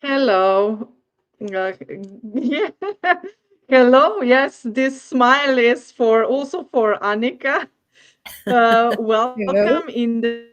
Hello. Yeah. Hello. Yes, this smile is also for Annika. Hello. Welcome in the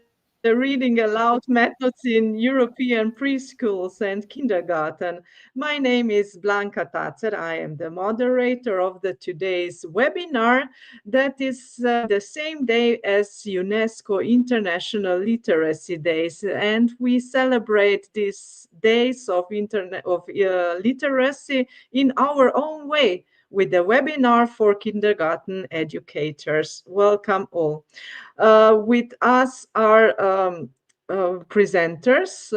reading aloud methods in European preschools and kindergarten. My name is Blanka Tacer. I am the moderator of the today's webinar that is the same day as UNESCO International Literacy Days, and we celebrate these days of literacy in our own way with the webinar for kindergarten educators. Welcome all. With us are presenters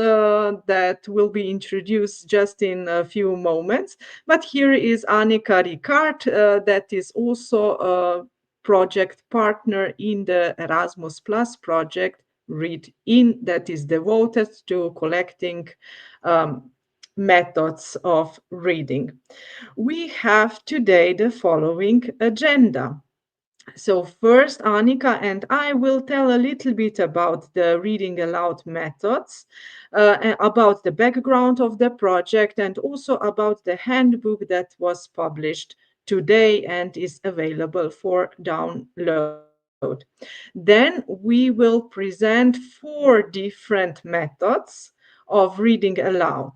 that will be introduced just in a few moments. But here is Annika Rickard, that is also a project partner in the Erasmus Plus project Read In, that is devoted to collecting methods of reading. We have today the following agenda. So first, Annika and I will tell a little bit about the reading aloud methods, about the background of the project, and also about the handbook that was published today and is available for download. Then we will present 4 different methods of reading aloud.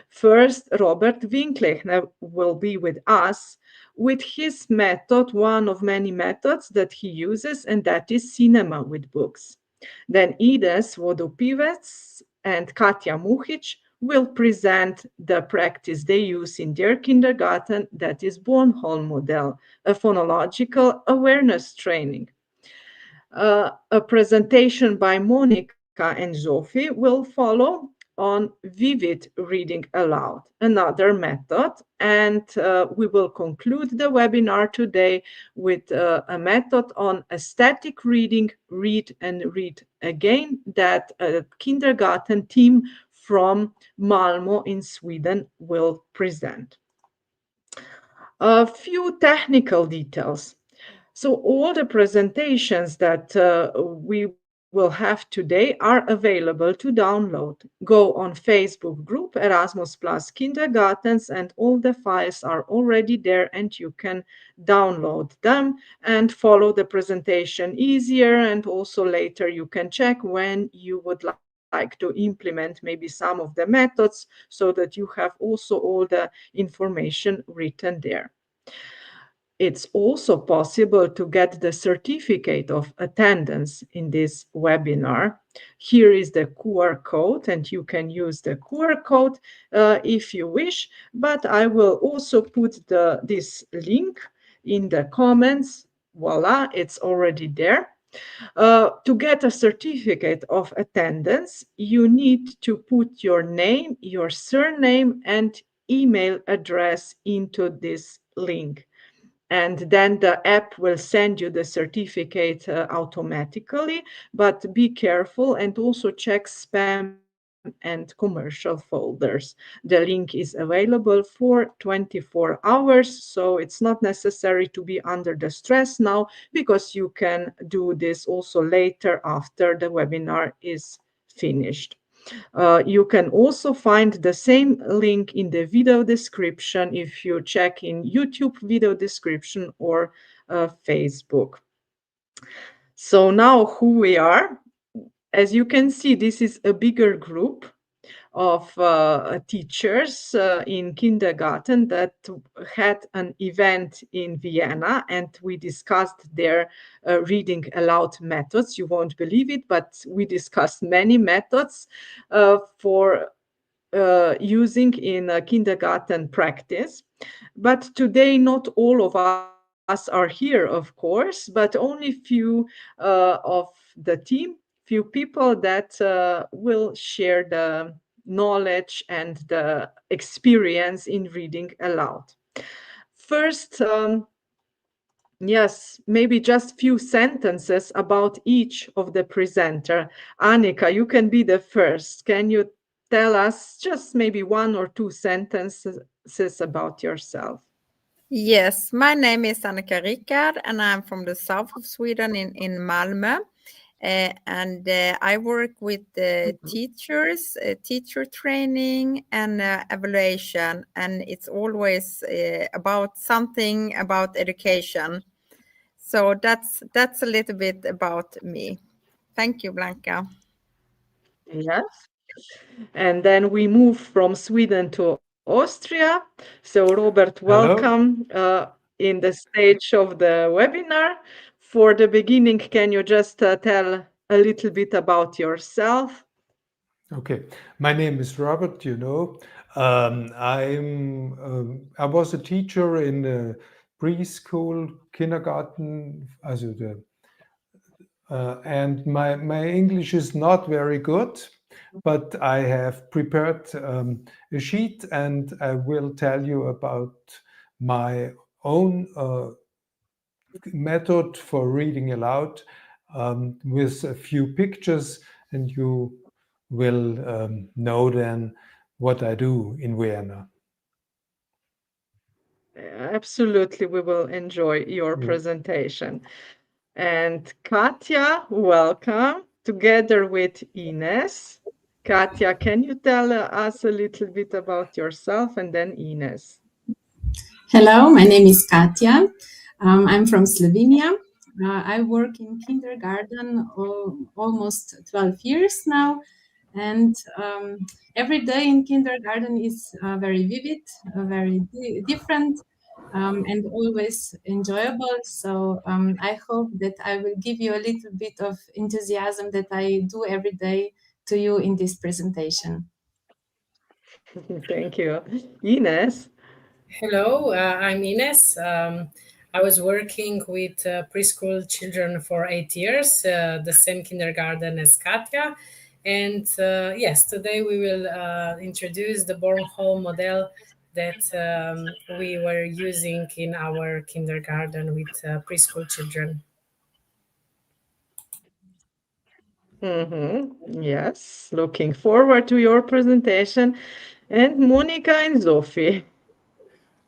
First, Robert Winklehner will be with us with his method, one of many methods that he uses, and that is cinema with books. Then Ines Vodopivec and Katja Muhič will present the practice they use in their kindergarten, that is Bornholm model, a phonological awareness training. A presentation by Mónika and Zsófia will follow on vivid reading aloud, another method. And we will conclude the webinar today with a method on aesthetic reading, read and read again, that a kindergarten team from Malmö in Sweden will present. A few technical details. So all the presentations that we will have today are available to download. Go on Facebook group Erasmus Plus Kindergartens, and all the files are already there and you can download them and follow the presentation easier. And also later you can check when you would like to implement maybe some of the methods so that you have also all the information written there. It's also possible to get the certificate of attendance in this webinar. Here is the QR code, and you can use the QR code if you wish, but I will also put this link in the comments. Voila, it's already there. To get a certificate of attendance, you need to put your name, your surname, and email address into this link. And then the app will send you the certificate automatically, but be careful and also check spam and commercial folders. The link is available for 24 hours, so it's not necessary to be under the stress now, because you can do this also later after the webinar is finished. You can also find the same link in the video description if you check in YouTube video description or Facebook. So now who we are. As you can see, this is a bigger group of teachers in kindergarten that had an event in Vienna, and we discussed their reading aloud methods. You won't believe it, but we discussed many methods for using in kindergarten practice. But today, not all of us are here, of course, but only few of the team, few people that will share the knowledge and the experience in reading aloud. First, yes, maybe just few sentences about each of the presenter. Annika, you can be the first. Can you tell us just maybe one or two sentences about yourself? Yes, my name is Annika Rickard, and I'm from the south of Sweden in Malmö. And I work with teachers, teacher training, and evaluation, and it's always about something about education. So that's a little bit about me. Thank you, Blanka. Yes. And then we move from Sweden to Austria. So, Robert, welcome in the stage of the webinar. For the beginning, can you just tell a little bit about yourself? Okay, my name is Robert. I was a teacher in the preschool, kindergarten, and my English is not very good, but I have prepared a sheet, and I will tell you about my own method for reading aloud with a few pictures, and you will know then what I do in Vienna. Absolutely, we will enjoy your presentation. And Katja, welcome, together with Ines. Katja, can you tell us a little bit about yourself, and then Ines? Hello, my name is Katja. I'm from Slovenia. I work in kindergarten almost 12 years now, and every day in kindergarten is very vivid, very different, and always enjoyable. So I hope that I will give you a little bit of enthusiasm that I do every day to you in this presentation. Thank you. Ines? Hello, I'm Ines. I was working with preschool children for 8 years, the same kindergarten as Katja. And yes, today we will introduce the Bornholm model that we were using in our kindergarten with preschool children. Yes, looking forward to your presentation. And Mónika and Zsófia.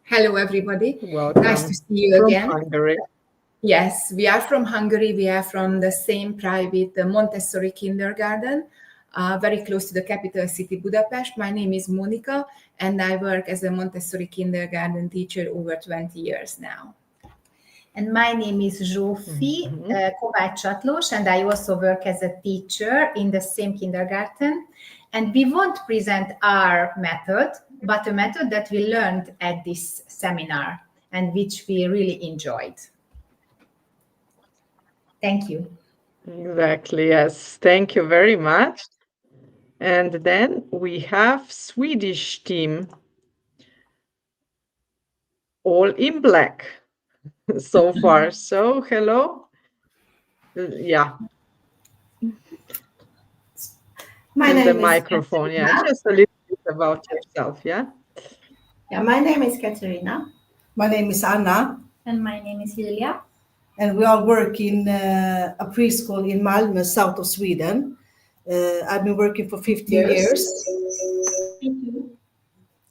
Hello, everybody. Welcome. Nice to see you From again. Hungary. Yes, we are from Hungary. We are from the same private Montessori kindergarten, very close to the capital city, Budapest. My name is Mónika, and I work as a Montessori kindergarten teacher over 20 years now. And my name is Zsófia, Kovács Csatlós, and I also work as a teacher in the same kindergarten. And we won't present our method, but a method that we learned at this seminar and which we really enjoyed. Thank you. Exactly, yes. Thank you very much. And then we have Swedish team, all in black so far. So, hello. Yeah. My And name the is microphone, Katerina. yeah. Just a little bit about yourself, yeah. Yeah, my name is Katerina. My name is Anna. And my name is Julia. And we all work in a preschool in Malmö, south of Sweden. I've been working for 15 years. Thank you.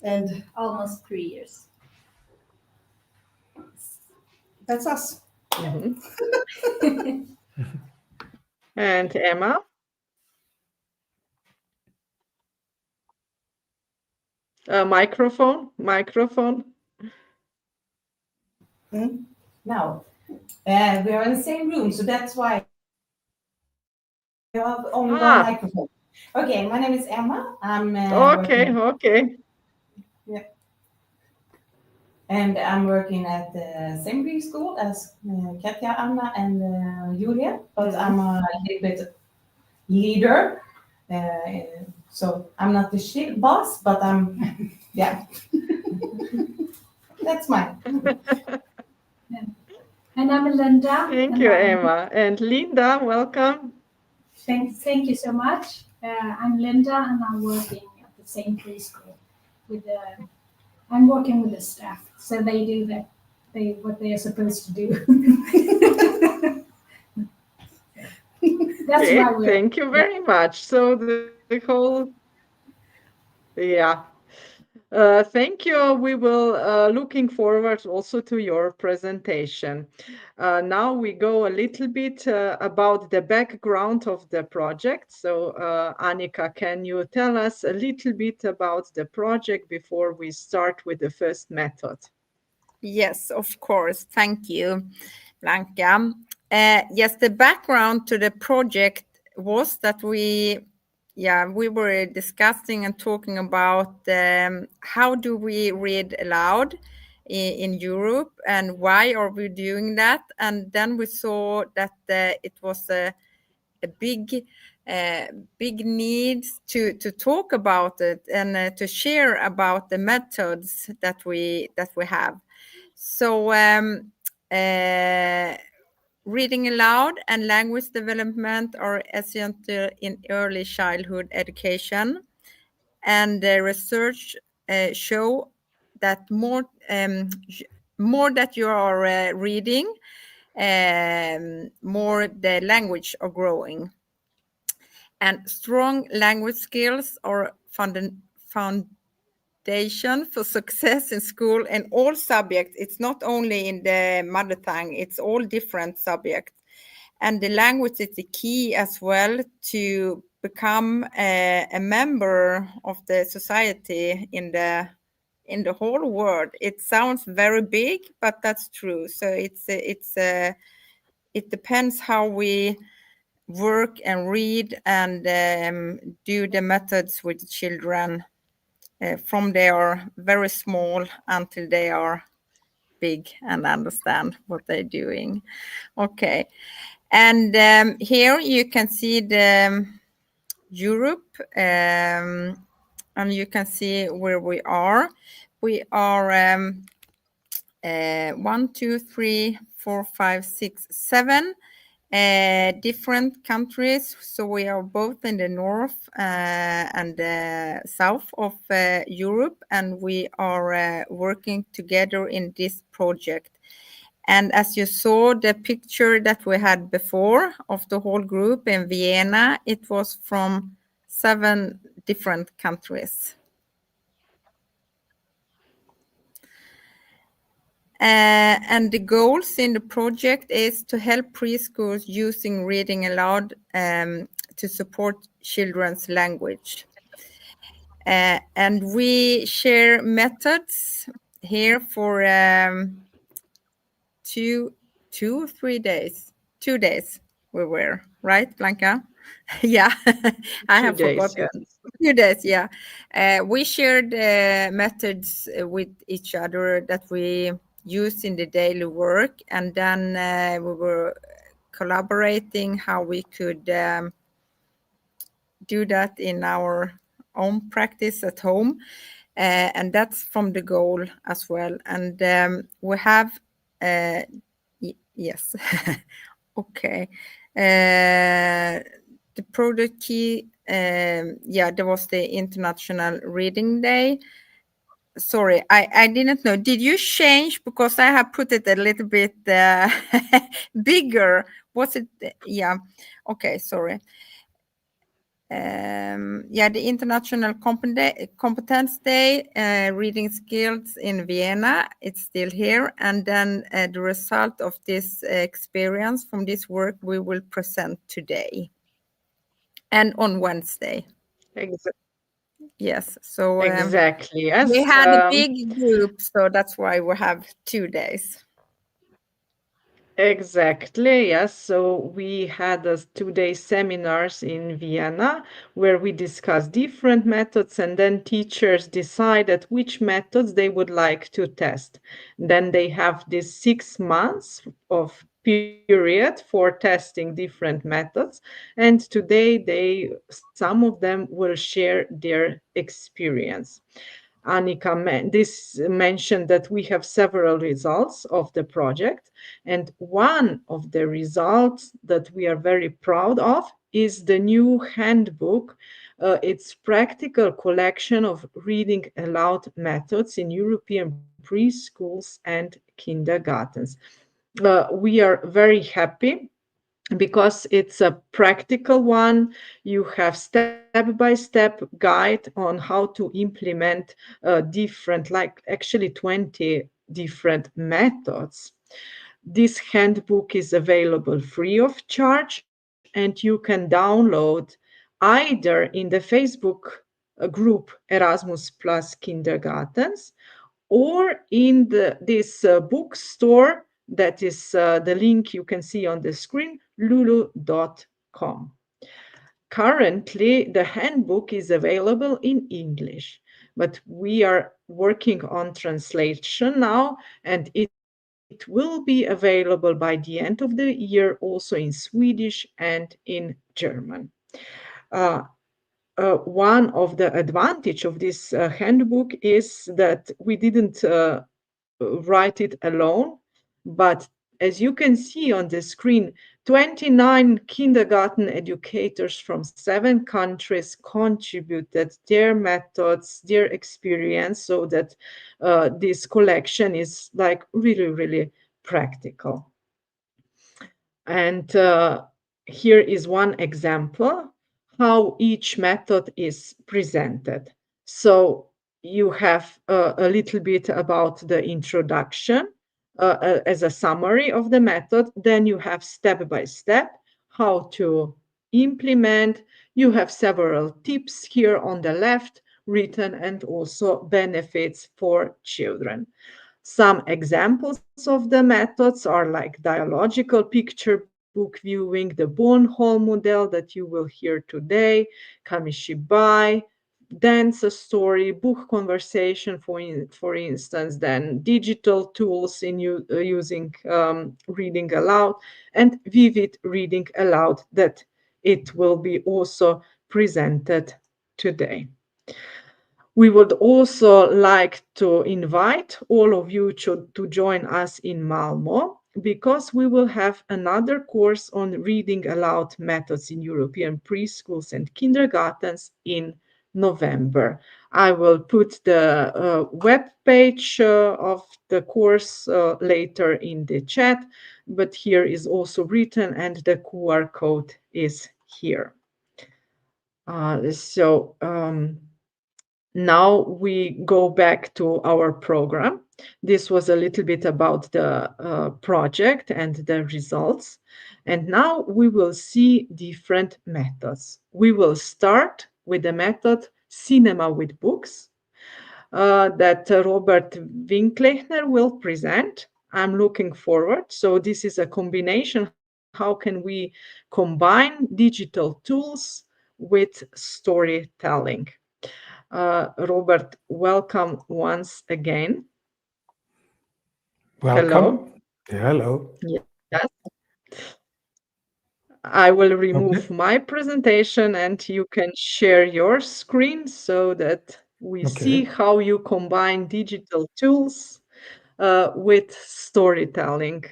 And almost 3 years. That's us. And Emma? Microphone. No, we are in the same room, so that's why we have only one microphone. Okay, my name is Emma. I'm Okay, okay. Yeah. And I'm working at the same preschool as Katja, Anna, and Julia, but I'm a little bit leader. So I'm not the boss, but I'm, yeah. That's mine. And I'm Linda. Thank you, Emma. And Linda, welcome. Thank you so much. I'm Linda, and I'm working at the same preschool. I'm working with the staff, so they do what they are supposed to do. That's Okay, why thank you very much. So the whole, yeah. Thank you. We will looking forward also to your presentation. Now we go a little bit about the background of the project. So Annika, can you tell us a little bit about the project before we start with the first method? Yes, of course. Thank you, Blanka. Yes, the background to the project was that we were discussing and talking about how do we read aloud in Europe and why are we doing that. And then we saw that it was a big need to talk about it and to share about the methods that we have. So reading aloud and language development are essential in early childhood education. And the research show that more that you are reading, more the language are growing. And strong language skills are foundation for success in school and all subjects. It's not only in the mother tongue, it's all different subjects. And the language is the key as well to become a member of the society in the whole world. It sounds very big, but that's true. So it depends how we work and read and do the methods with children from they are very small until they are big and understand what they're doing. Okay. And here you can see the Europe, and you can see where we are. We are 1, 2, 3, 4, 5, 6, 7 different countries. So we are both in the north and the south of Europe, and we are working together in this project. And as you saw the picture that we had before of the whole group in Vienna, it was from 7 different countries. And the goals in the project is to help preschools using reading aloud to support children's language. And we share methods here for 2 or 3 days. 2 days we were, right, Blanka? Yeah, I have forgotten. 2 days, yeah. We shared methods with each other that we use in the daily work, and then we were collaborating how we could do that in our own practice at home, and that's from the goal as well. And we have yes. Okay. The project key, there was the International Reading Day. Sorry, I didn't know. Did you change? Because I have put it a little bit bigger. Was it? Yeah. Okay, sorry. The International Competence Day, reading skills in Vienna, it's still here. And then the result of this experience from this work we will present today and on Wednesday. Exactly. Yes, so exactly. Yes, we had a big group, so that's why we have 2 days. Exactly, yes. So we had a 2-day seminars in Vienna where we discussed different methods, and then teachers decided which methods they would like to test. Then they have this 6 months of period for testing different methods, and today some of them will share their experience. Annika mentioned that we have several results of the project, and one of the results that we are very proud of is the new handbook. It's practical collection of reading aloud methods in European preschools and kindergartens. We are very happy because it's a practical one. You have step-by-step guide on how to implement different, like actually 20 different methods. This handbook is available free of charge, and you can download either in the Facebook group Erasmus Plus Kindergartens, or in this bookstore that is the link you can see on the screen, lulu.com. Currently, the handbook is available in English, but we are working on translation now, and it will be available by the end of the year also in Swedish and in German. Uh, One of the advantage of this handbook is that we didn't write it alone, but as you can see on the screen, 29 kindergarten educators from 7 countries contributed their methods, their experience, so that this collection is like really, really practical. And here is one example how each method is presented. So you have a little bit about the introduction as a summary of the method. Then you have step by step how to implement. You have several tips here on the left written, and also benefits for children. Some examples of the methods are like dialogical picture book viewing, the Bornholm model that you will hear today, Kamishibai, dance a story, book conversation, for instance, then digital tools in using reading aloud, and vivid reading aloud that it will be also presented today. We would also like to invite all of you to join us in Malmö, because we will have another course on reading aloud methods in European preschools and kindergartens in November. I will put the web page of the course later in the chat, but here is also written, and the QR code is here. Now we go back to our program. This was a little bit about the project and the results. And now we will see different methods. We will start with the method Cinema with Books that Robert Winklehner will present. I'm looking forward. So this is a combination. How can we combine digital tools with storytelling? Robert, welcome once again. Welcome. Hello. Yes. I will remove my presentation, and you can share your screen so that we see how you combine digital tools with storytelling.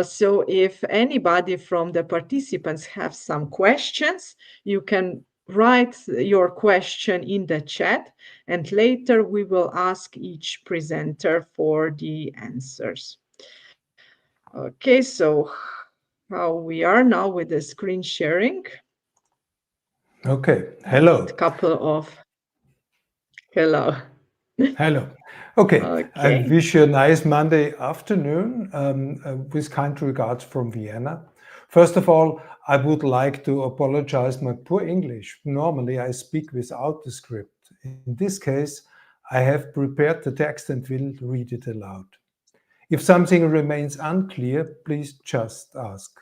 So if anybody from the participants have some questions, you can write your question in the chat, and later we will ask each presenter for the answers. Okay, so how we are now with the screen sharing. Okay, hello. A couple of hello. Hello. Okay, I wish you a nice Monday afternoon with kind regards from Vienna. First of all, I would like to apologize my poor English. Normally, I speak without the script. In this case, I have prepared the text and will read it aloud. If something remains unclear, please just ask.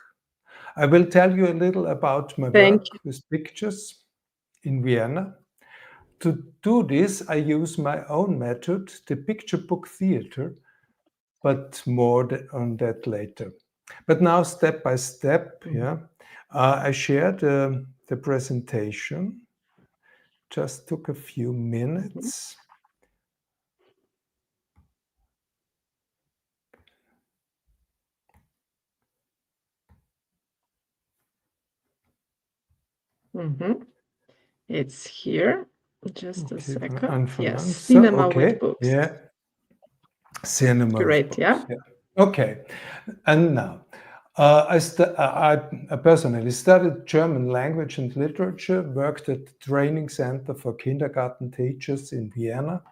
I will tell you a little about my work with pictures in Vienna. To do this, I use my own method, the picture book theater, but more on that later. But now, step by step, I shared the presentation. Just took a few minutes. It's here. Just a second. Yes, so, cinema with books. Yeah, cinema. Great, with books. yeah. Okay, and now I personally studied German language and literature, worked at the training center for kindergarten teachers in Vienna.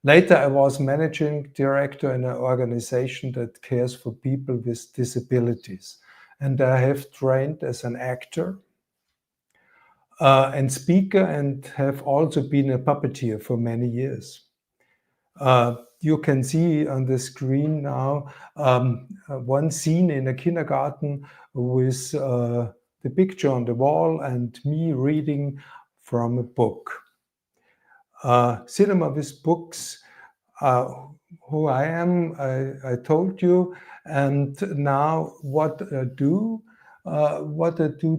Later, I was managing director in an organization that cares for people with disabilities. And I have trained as an actor and speaker, and have also been a puppeteer for many years. You can see on the screen now one scene in a kindergarten with the picture on the wall and me reading from a book. Cinema with books, who I am, I told you, and now what I do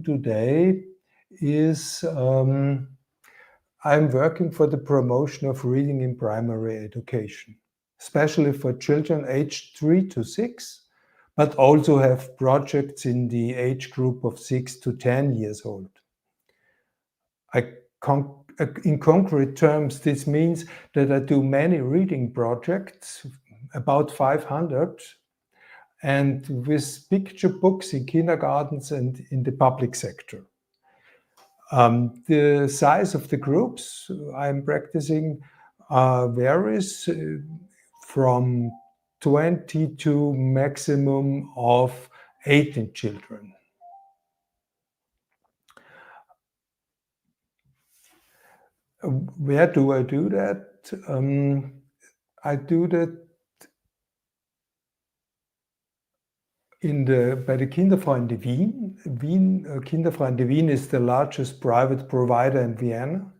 today is I'm working for the promotion of reading in primary education, especially for children aged 3 to 6, but also have projects in the age group of 6 to 10 years old. In concrete terms, this means that I do many reading projects, about 500, and with picture books in kindergartens and in the public sector. The size of the groups I'm practicing varies from 20 to maximum of 18 children. Where do I do that? I do that by the Kinderfreunde Wien. Kinderfreunde Wien is the largest private provider in Vienna.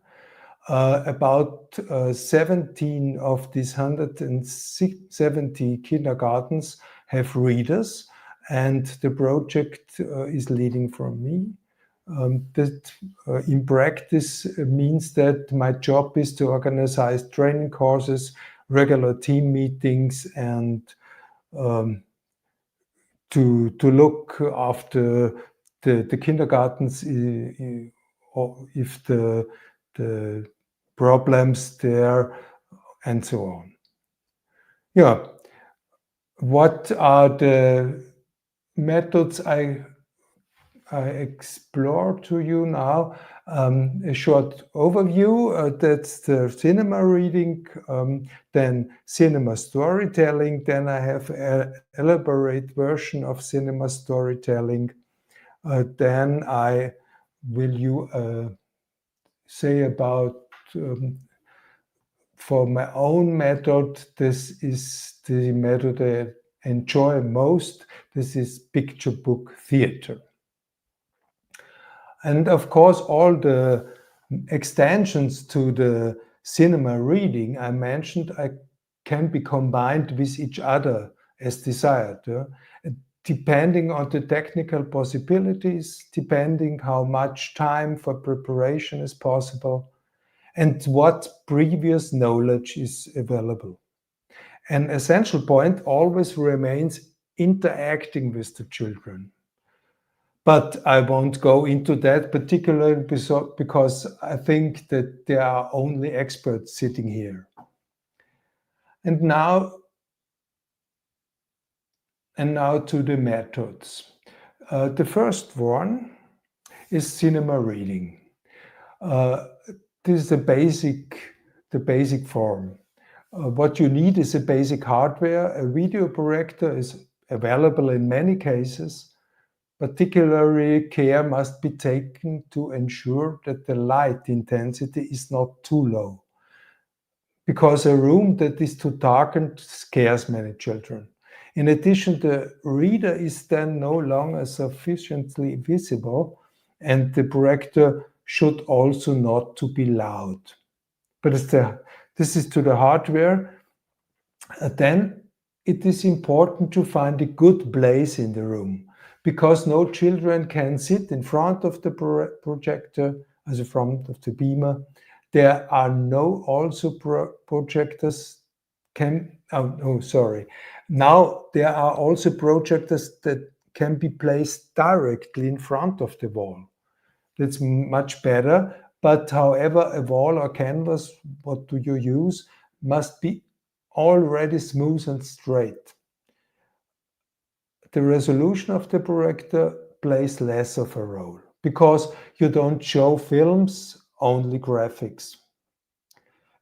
About 17 of these 170 kindergartens have readers, and the project is leading from me. That in practice means that my job is to organize training courses, regular team meetings, and to look after the kindergartens if the problems there and so on. Yeah, what are the methods I explore to you now? A short overview, that's the cinema reading, then cinema storytelling, then I have an elaborate version of cinema storytelling, then I will say about, for my own method, this is the method I enjoy most, this is picture book theater. And of course, all the extensions to the cinema reading I mentioned can be combined with each other as desired, depending on the technical possibilities, depending how much time for preparation is possible, and what previous knowledge is available. An essential point always remains interacting with the children. But I won't go into that particularly because I think that there are only experts sitting here. And now to the methods. The first one is cinema reading. This is the basic form. What you need is a basic hardware. A video projector is available in many cases. Particularly care must be taken to ensure that the light intensity is not too low, because a room that is too darkened scares many children. In addition, the reader is then no longer sufficiently visible, and the projector should also not to be loud. But this is to the hardware. Then it is important to find a good place in the room, because no children can sit in front of the projector, as in front of the beamer. There are no also projectors Now there are also projectors that can be placed directly in front of the wall. That's much better. But however, a wall or canvas, what do you use, must be already smooth and straight. The resolution of the projector plays less of a role, because you don't show films, only graphics.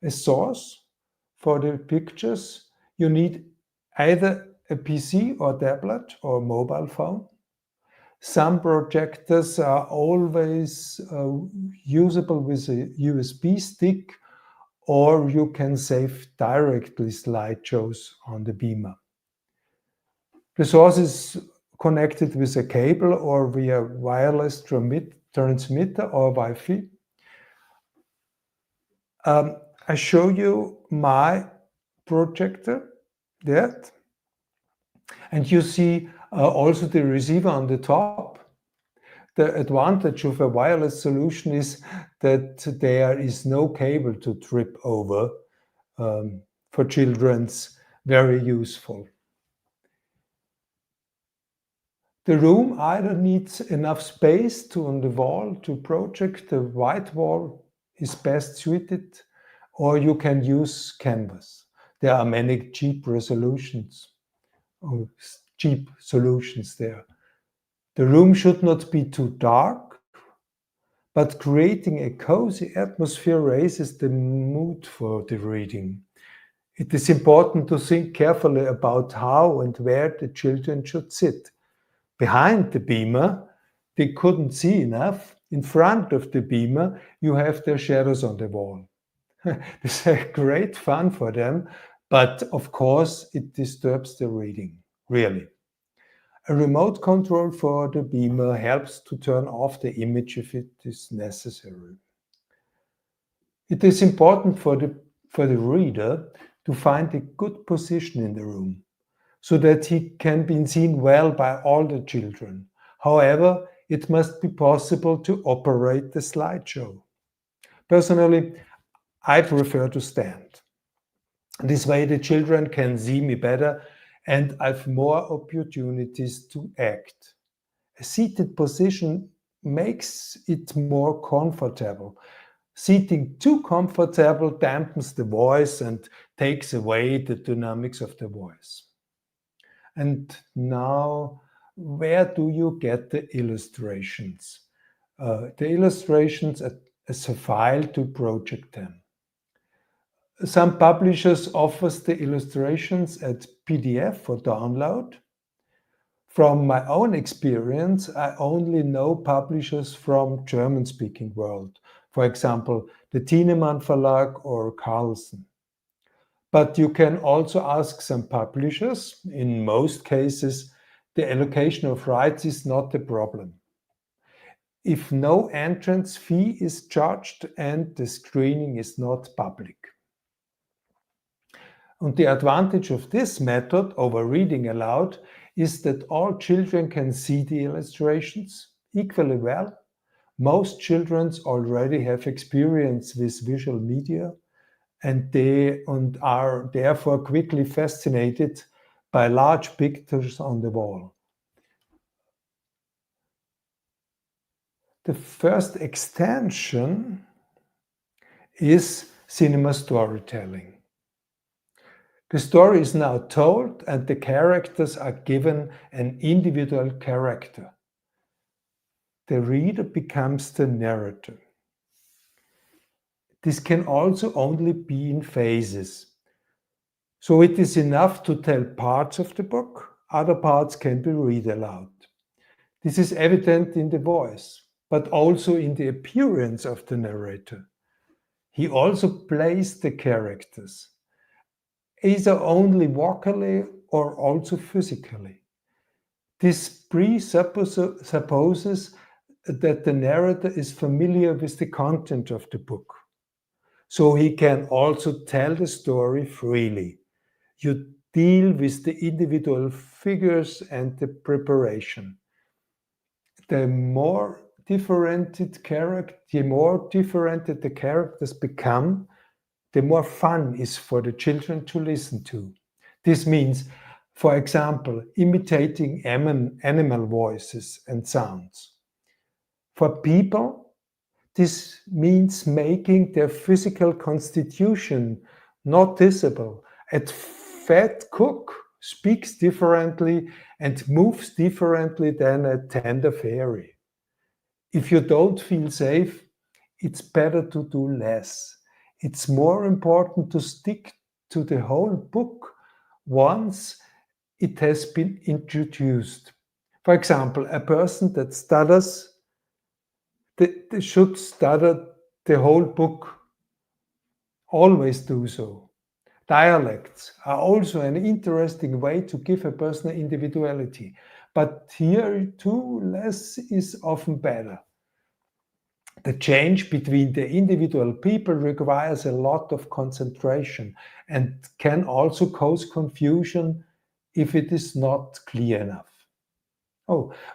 A source for the pictures, you need either a PC or tablet or mobile phone. Some projectors are always usable with a USB stick, or you can save directly slideshows on the beamer. The source is connected with a cable or via wireless transmitter or Wi-Fi. I show you my projector, that, and you see also the receiver on the top. The advantage of a wireless solution is that there is no cable to trip over. For children's, very useful. The room either needs enough space on the wall to project. The white wall is best suited, or you can use canvas. There are many cheap solutions there. The room should not be too dark, but creating a cozy atmosphere raises the mood for the reading. It is important to think carefully about how and where the children should sit. Behind the beamer, they couldn't see enough. In front of the beamer, you have their shadows on the wall. It's great fun for them, but of course it disturbs the reading, really. A remote control for the beamer helps to turn off the image if it is necessary. It is important for the reader to find a good position in the room, so that he can be seen well by all the children. However, it must be possible to operate the slideshow. Personally, I prefer to stand. This way the children can see me better and I have more opportunities to act. A seated position makes it more comfortable. Seating too comfortable dampens the voice and takes away the dynamics of the voice. And now, where do you get the illustrations? The illustrations as a file to project them. Some publishers offer the illustrations at PDF for download. From my own experience, I only know publishers from German-speaking world. For example, the Thienemann Verlag or Carlsen. But you can also ask some publishers. In most cases, the allocation of rights is not the problem. If no entrance fee is charged and the screening is not public. And the advantage of this method over reading aloud is that all children can see the illustrations equally well. Most children already have experience with visual media, and they are therefore quickly fascinated by large pictures on the wall. The first extension is cinema storytelling. The story is now told and the characters are given an individual character. The reader becomes the narrator. This can also only be in phases. So it is enough to tell parts of the book, other parts can be read aloud. This is evident in the voice, but also in the appearance of the narrator. He also plays the characters. either only vocally or also physically. This presupposes that the narrator is familiar with the content of the book, so he can also tell the story freely. You deal with the individual figures and the preparation. The more differentiated the characters become, the more fun is for the children to listen to. This means, for example, imitating animal voices and sounds. For people, this means making their physical constitution noticeable. A fat cook speaks differently and moves differently than a tender fairy. If you don't feel safe, it's better to do less. It's more important to stick to the whole book once it has been introduced. For example, a person that stutters should stutter the whole book. Always do so. Dialects are also an interesting way to give a person individuality, but here too less is often better. The change between the individual people requires a lot of concentration and can also cause confusion if it is not clear enough.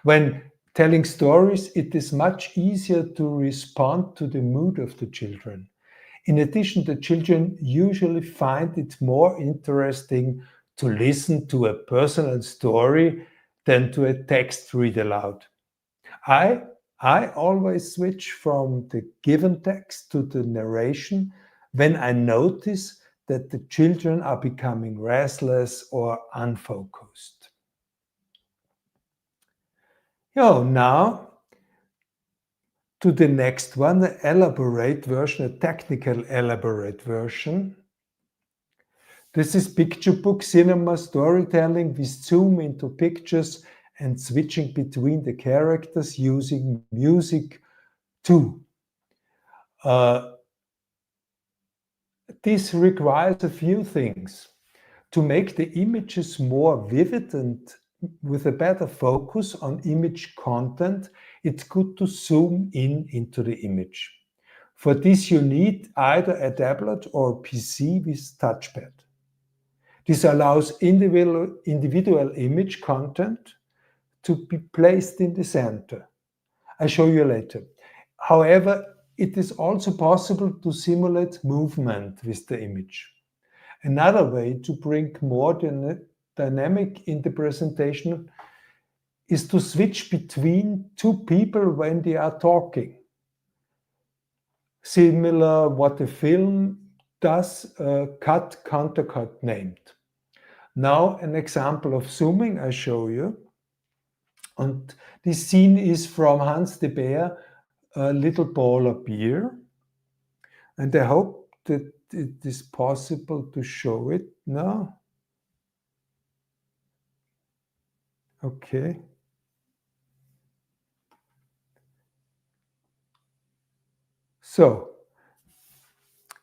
When telling stories, it is much easier to respond to the mood of the children. In addition, the children usually find it more interesting to listen to a personal story than to a text read aloud. I always switch from the given text to the narration when I notice that the children are becoming restless or unfocused. Now to the next one, the elaborate version, a technical elaborate version. This is picture book cinema storytelling with zoom into pictures and switching between the characters using music too. This requires a few things. To make the images more vivid and with a better focus on image content, it's good to zoom into the image. For this, you need either a tablet or PC with touchpad. This allows individual image content to be placed in the center. I'll show you later. However, it is also possible to simulate movement with the image. Another way to bring more dynamic in the presentation is to switch between two people when they are talking. Similar what the film does, cut, countercut named. Now an example of zooming I show you. And this scene is from Hans the Bear, a little ball of beer. And I hope that it is possible to show it now. Okay. So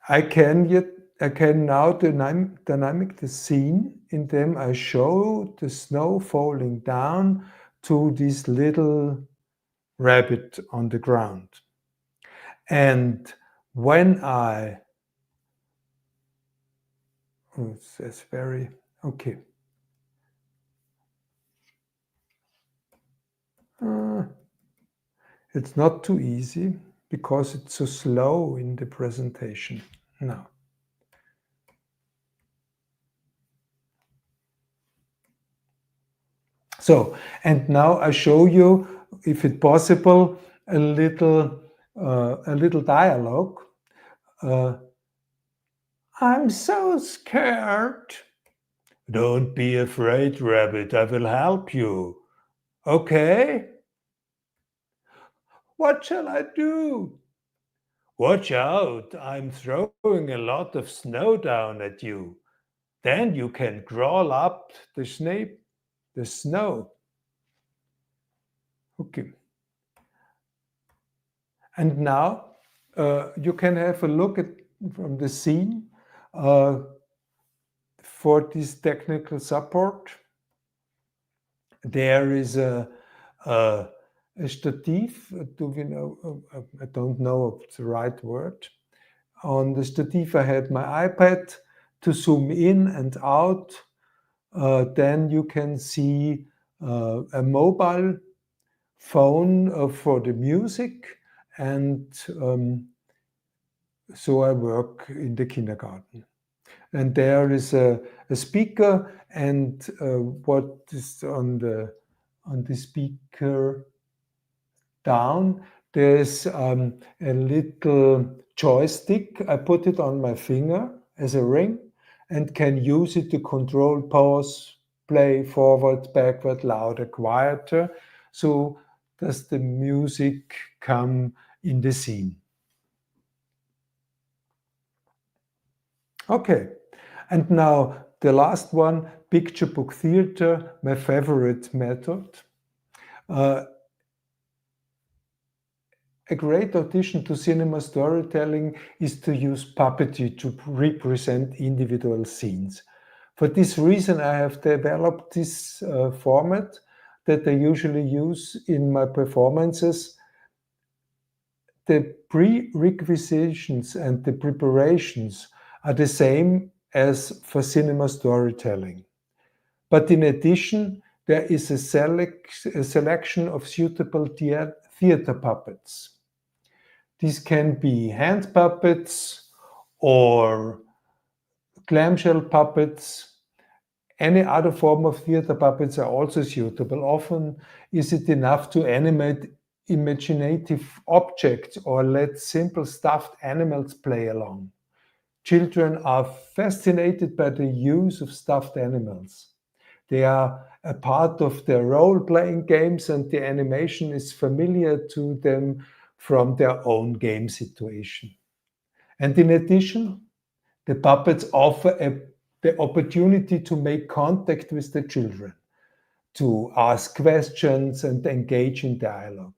I can now dynamic the scene in them. I show the snow falling down to this little rabbit on the ground. And when it's very, okay. It's not too easy because it's so slow in the presentation. Now. So, and now I show you, if it's possible, a little dialogue. I'm so scared. Don't be afraid, rabbit. I will help you. Okay? What shall I do? Watch out, I'm throwing a lot of snow down at you. Then you can crawl up the snow. Okay. And now you can have a look at from the scene. for this technical support. There is a stativ. Do we know? I don't know if it's the right word. On the stativ, I had my iPad to zoom in and out. Then you can see a mobile phone for the music, and so I work in the kindergarten. And there is a speaker, and what is on the speaker down, there's a little joystick. I put it on my finger as a ring and can use it to control pause, play, forward, backward, louder, quieter. So does the music come in the scene. Okay, and now the last one, picture book theater, my favorite method. A great addition to cinema storytelling is to use puppetry to represent individual scenes. For this reason, I have developed this format that I usually use in my performances. The prerequisites and the preparations are the same as for cinema storytelling. But in addition, there is a selection of suitable theater puppets. These can be hand puppets or clamshell puppets. Any other form of theater puppets are also suitable. Often is it enough to animate imaginative objects or let simple stuffed animals play along. Children are fascinated by the use of stuffed animals. They are a part of their role-playing games, and the animation is familiar to them from their own game situation. And in addition, the puppets offer the opportunity to make contact with the children, to ask questions and engage in dialogue.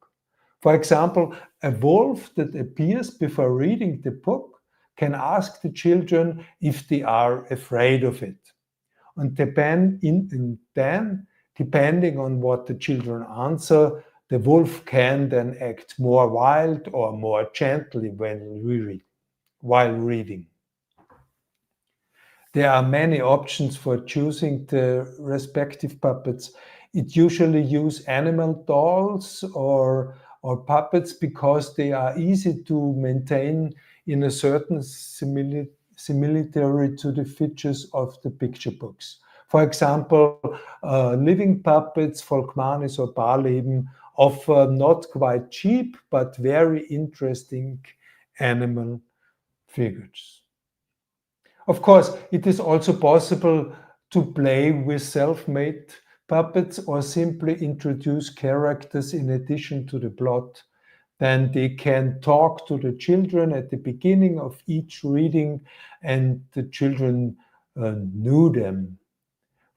For example, a wolf that appears before reading the book can ask the children if they are afraid of it. And then, depending on what the children answer, the wolf can then act more wild or more gently while reading. There are many options for choosing the respective puppets. It usually uses animal dolls or puppets because they are easy to maintain in a certain similarity to the features of the picture books. For example, living puppets, Volkmanis or Barleben, offer not quite cheap but very interesting animal figures. Of course, it is also possible to play with self-made puppets or simply introduce characters in addition to the plot. Then they can talk to the children at the beginning of each reading, and the children knew them.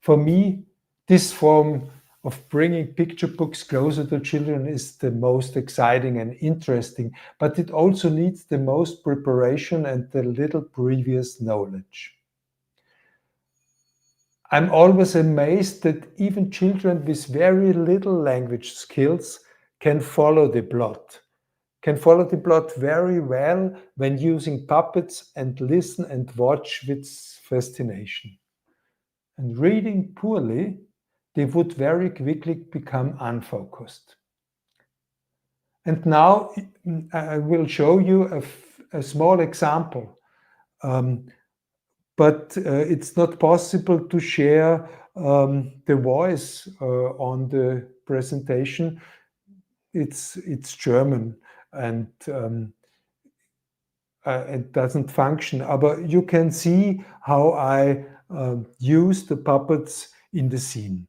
For me, this form of bringing picture books closer to children is the most exciting and interesting, but it also needs the most preparation and the little previous knowledge. I'm always amazed that even children with very little language skills can follow the plot very well when using puppets and listen and watch with fascination. And reading poorly, they would very quickly become unfocused. And now I will show you a small example. But it's not possible to share the voice on the presentation. It's German, and it doesn't function. But you can see how I use the puppets in the scene.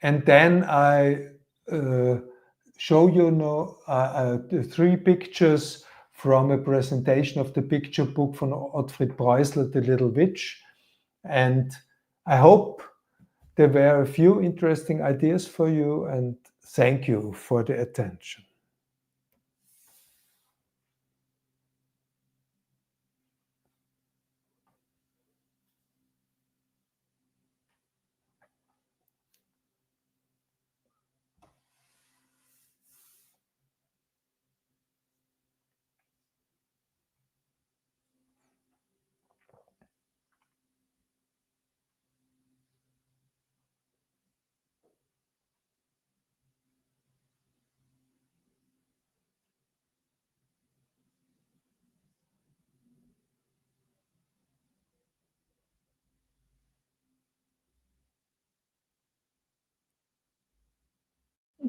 And then I show you now the 3 pictures from a presentation of the picture book from Ottfried Preußler, The Little Witch. And I hope there were a few interesting ideas for you, and thank you for the attention.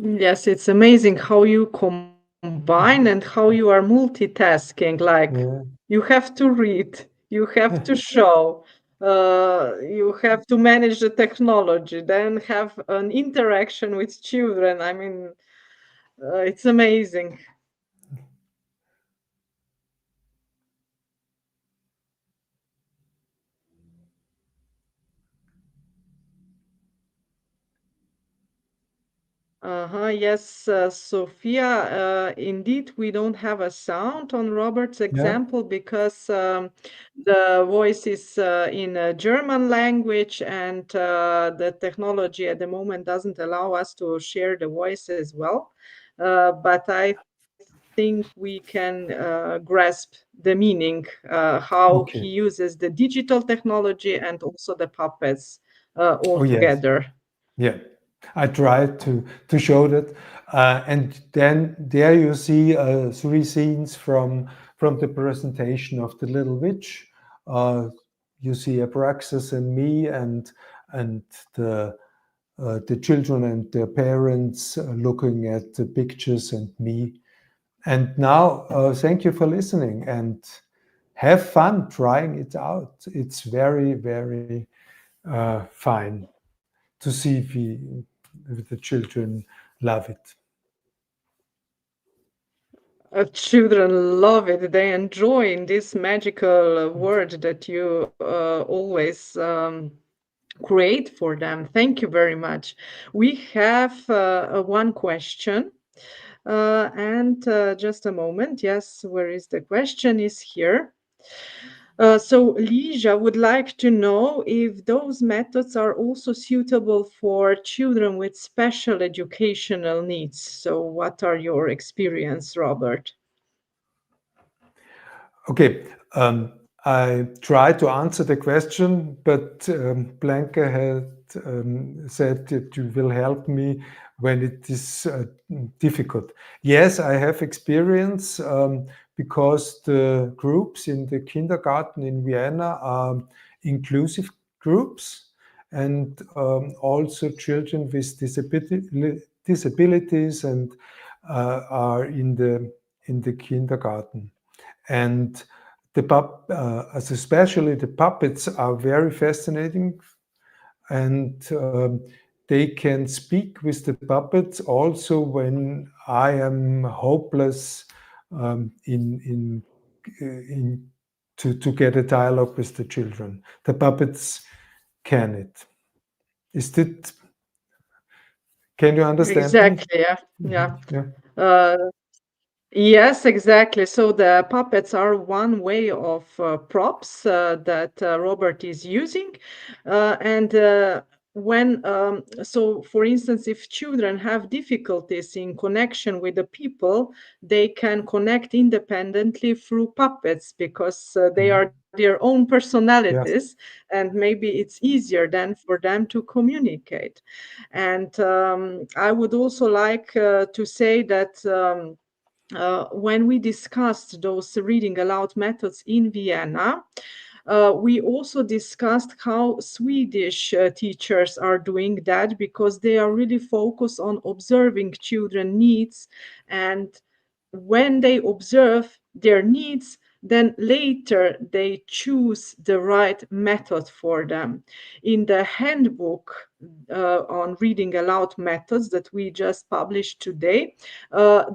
Yes, it's amazing how you combine and how you are multitasking. Like you have to read, you have to show, you have to manage the technology, then have an interaction with children. I mean, it's amazing. Yes, Zsófia, indeed, we don't have a sound on Robert's example because the voice is in a German language and the technology at the moment doesn't allow us to share the voice as well. But I think we can grasp the meaning, how he uses the digital technology and also the puppets all together. Yeah. I tried to show that, and then there you see 3 scenes from the presentation of the little witch. You see Abraxas and me, and the children and their parents looking at the pictures and me. And now, thank you for listening and have fun trying it out. It's very, very fine to see the children love it. Children love it. They enjoy in this magical world that you always create for them. Thank you very much. We have one question. And just a moment. Yes, where is the question? Is here. So Lisa would like to know if those methods are also suitable for children with special educational needs. So what are your experience, Robert? Okay, I tried to answer the question, but Blanka had said that you will help me when it is difficult. Yes, I have experience because the groups in the kindergarten in Vienna are inclusive groups, and also children with disabilities and are in the kindergarten. And especially the puppets are very fascinating, and they can speak with the puppets also when I am hopeless to get a dialogue with the children. The puppets can it. Can you understand? Exactly. Yeah. Yes, exactly. So the puppets are one way of props that Robert is using. So for instance, if children have difficulties in connection with the people, they can connect independently through puppets because they are their own personalities, and maybe it's easier then for them to communicate. And I would also like to say that when we discussed those reading aloud methods in Vienna, we also discussed how Swedish teachers are doing that because they are really focused on observing children's needs. And when they observe their needs, then later they choose the right method for them. In the handbook on reading aloud methods that we just published today,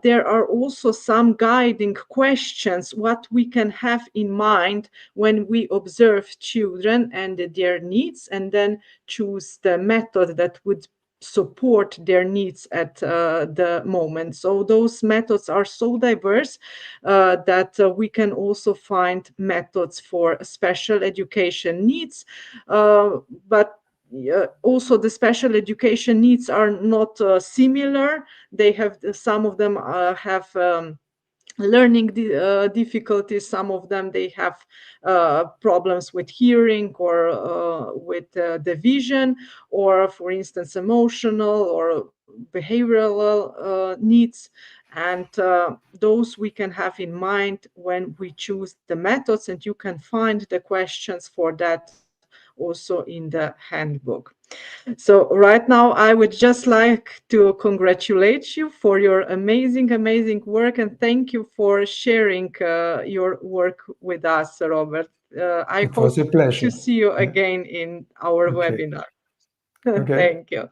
there are also some guiding questions, what we can have in mind when we observe children and their needs, and then choose the method that would support their needs at the moment. So those methods are so diverse that we can also find methods for special education needs, but also the special education needs are not similar. They have, some of them have learning difficulties, some of them they have problems with hearing or with the vision, or for instance emotional or behavioral needs, and those we can have in mind when we choose the methods, and you can find the questions for that also in the handbook. So right now, I would just like to congratulate you for your amazing, amazing work, and thank you for sharing your work with us, Robert. I hope to see you again in our webinar. Thank you.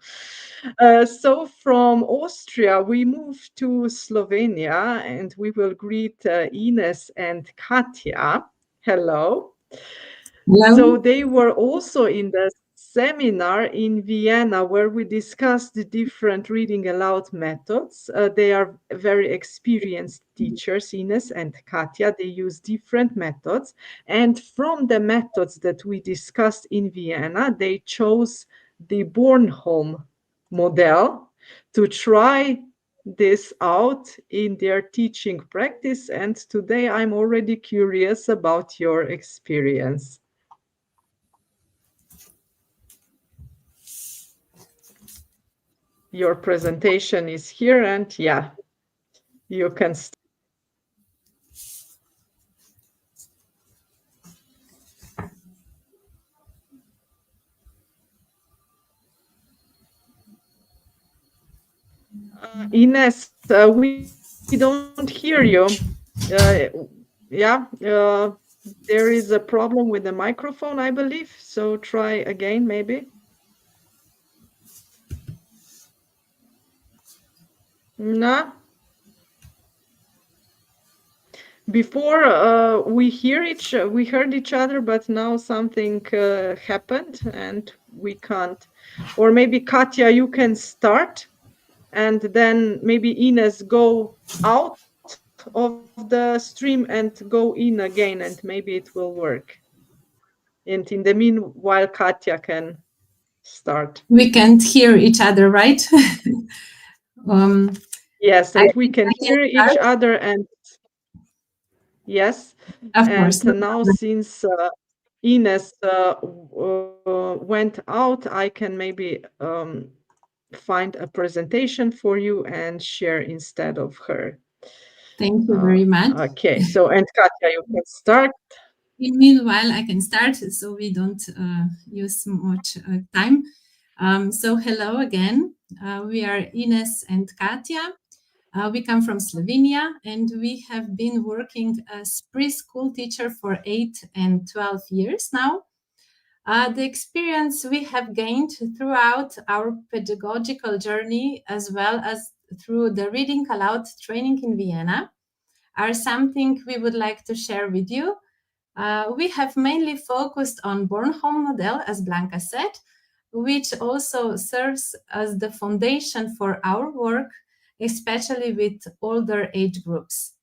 So from Austria, we move to Slovenia, and we will greet Ines and Katja. Hello. Hello. So they were also in the seminar in Vienna where we discussed the different reading aloud methods. They are very experienced teachers, Ines and Katja. They use different methods. And from the methods that we discussed in Vienna, they chose the Bornholm model to try this out in their teaching practice. And today I'm already curious about your experience. Your presentation is here, and yeah, you can start. Ines, we don't hear you. Yeah, there is a problem with the microphone, I believe. So try again, maybe. No. Before we heard each other, but now something happened and we can't. Or maybe Katja, you can start, and then maybe Ines go out of the stream and go in again, and maybe it will work. And in the meanwhile, Katja can start. We can't hear each other, right? Yes, and we can hear each other, and yes. Of course. And now since Ines went out, I can maybe find a presentation for you and share instead of her. Thank you very much. Okay, so and Katja, you can start. Meanwhile, I can start so we don't use much time. So hello again. We are Ines and Katja. We come from Slovenia, and we have been working as preschool teacher for 8 and 12 years now. The experience we have gained throughout our pedagogical journey, as well as through the Reading Aloud training in Vienna, are something we would like to share with you. We have mainly focused on Bornholm model, as Blanka said, which also serves as the foundation for our work, especially with older age groups.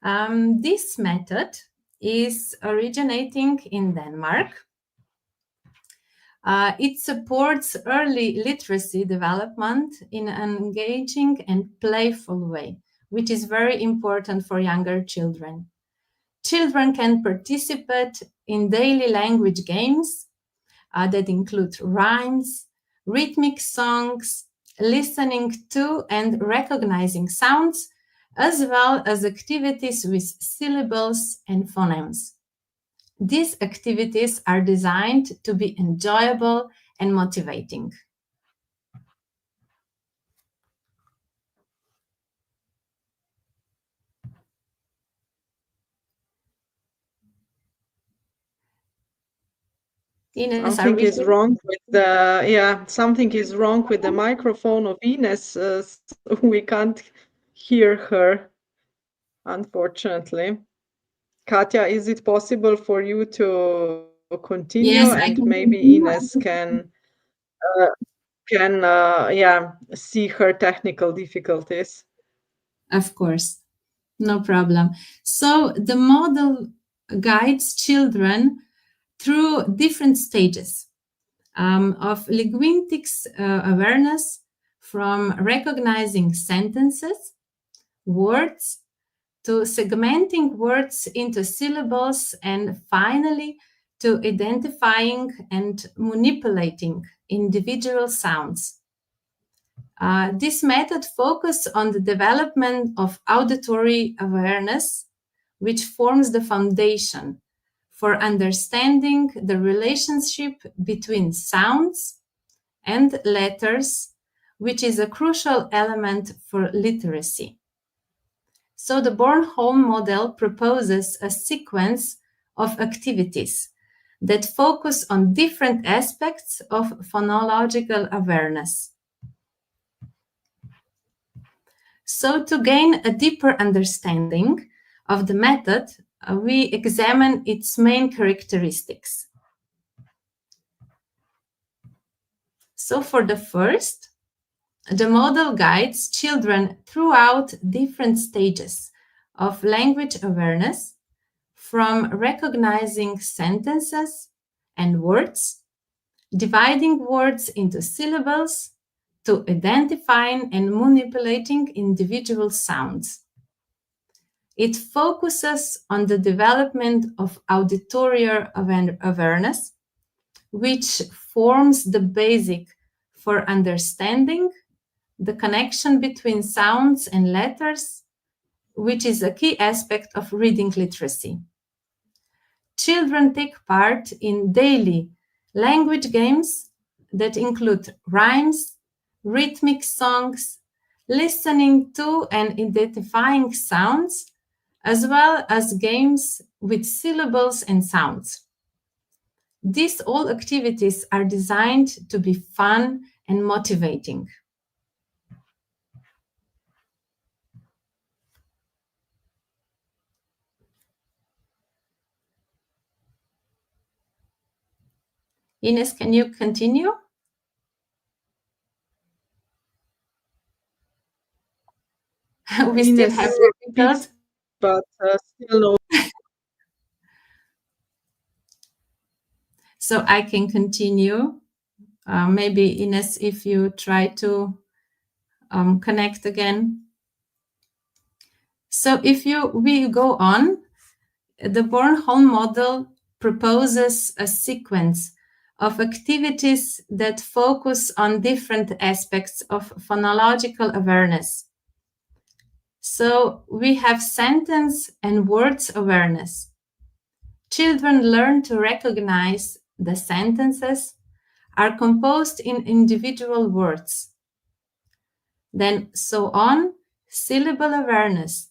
This method is originating in Denmark. It supports early literacy development in an engaging and playful way, which is very important for younger children. Children can participate in daily language games that include rhymes, rhythmic songs, listening to and recognizing sounds, as well as activities with syllables and phonemes. These activities are designed to be enjoyable and motivating. Ines, something is wrong with the something is wrong with the microphone of Ines. So we can't hear her, unfortunately. Katja, is it possible for you to continue? Yes, and maybe Ines can see her technical difficulties. Of course, no problem. So the model guides children through different stages of linguistics awareness, from recognizing sentences, words, to segmenting words into syllables, and finally to identifying and manipulating individual sounds. This method focuses on the development of auditory awareness, which forms the foundation for understanding the relationship between sounds and letters, which is a crucial element for literacy. So the Bornholm model proposes a sequence of activities that focus on different aspects of phonological awareness. So to gain a deeper understanding of the method, we examine its main characteristics. So for the first, the model guides children throughout different stages of language awareness, from recognizing sentences and words, dividing words into syllables, to identifying and manipulating individual sounds. It focuses on the development of auditory awareness, which forms the basic for understanding the connection between sounds and letters, which is a key aspect of reading literacy. Children take part in daily language games that include rhymes, rhythmic songs, listening to and identifying sounds, as well as games with syllables and sounds. These all activities are designed to be fun and motivating. Ines, can you continue? We still have Rickard, but still no. So I can continue. Maybe Ines, if you try to connect again. So if we go on, the Bornholm model proposes a sequence of activities that focus on different aspects of phonological awareness. So we have sentence and words awareness. Children learn to recognize the sentences are composed in individual words. Then so on, syllable awareness.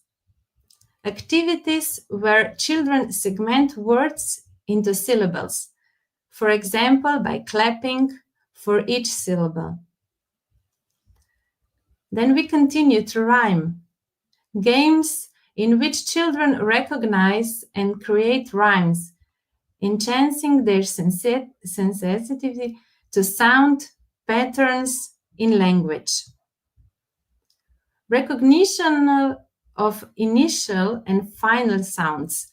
Activities where children segment words into syllables, for example, by clapping for each syllable. Then we continue to rhyme. Games in which children recognize and create rhymes, enhancing their sensitivity to sound patterns in language. Recognition of initial and final sounds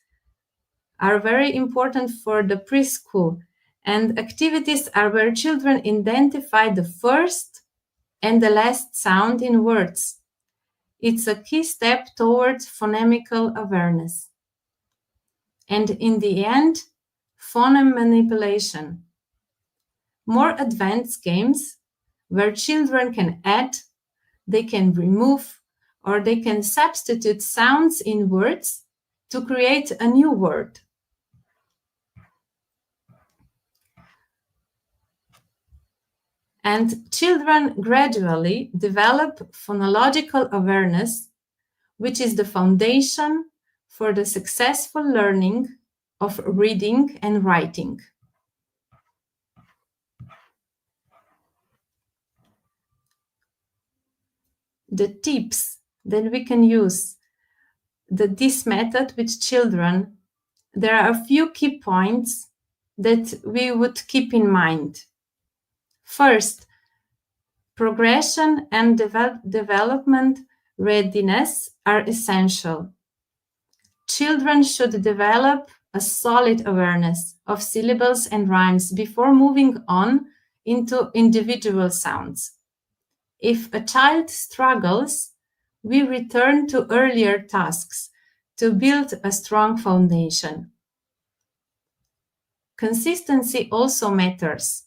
are very important for the preschool, and activities are where children identify the first and the last sound in words. It's a key step towards phonemical awareness. And in the end, phoneme manipulation. More advanced games where children can add, they can remove, or they can substitute sounds in words to create a new word. And children gradually develop phonological awareness, which is the foundation for the successful learning of reading and writing. The tips that we can use this method with children, there are a few key points that we would keep in mind. First, progression and development readiness are essential. Children should develop a solid awareness of syllables and rhymes before moving on into individual sounds. If a child struggles, we return to earlier tasks to build a strong foundation. Consistency also matters.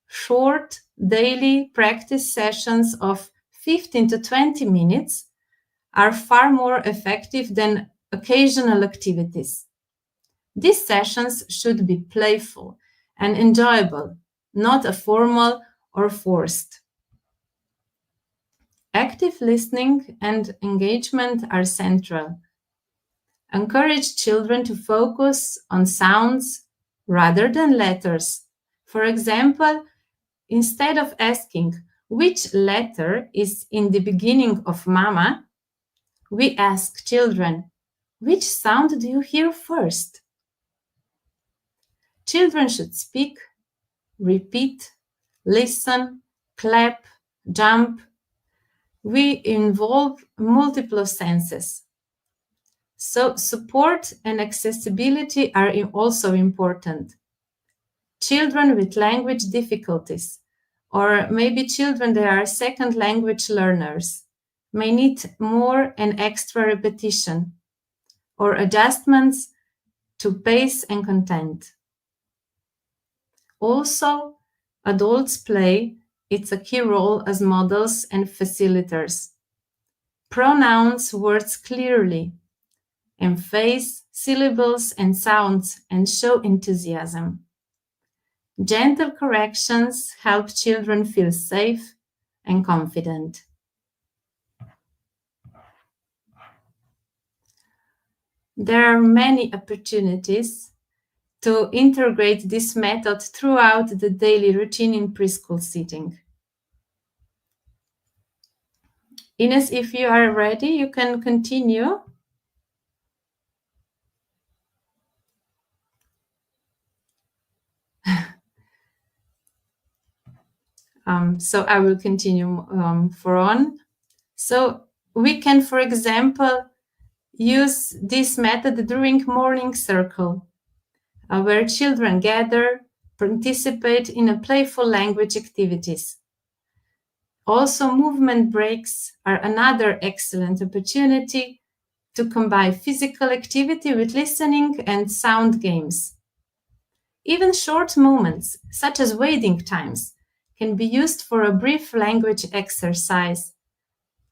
Short daily practice sessions of 15 to 20 minutes are far more effective than occasional activities. These sessions should be playful and enjoyable, not a formal or forced. Active listening and engagement are central. Encourage children to focus on sounds rather than letters. For example, instead of asking which letter is in the beginning of mama, we ask children, which sound do you hear first? Children should speak, repeat, listen, clap, jump. We involve multiple senses. So support and accessibility are also important. Children with language difficulties, or maybe children that are second language learners, may need more and extra repetition or adjustments to pace and content. Also, adults play a key role as models and facilitators. Pronounce words clearly, emphasize syllables and sounds, and show enthusiasm. Gentle corrections help children feel safe and confident. There are many opportunities to integrate this method throughout the daily routine in preschool setting. Ines, if you are ready, you can continue. So I will continue on. So we can, for example, use this method during morning circle, where children gather, participate in a playful language activities. Also, movement breaks are another excellent opportunity to combine physical activity with listening and sound games. Even short moments, such as waiting times, can be used for a brief language exercise,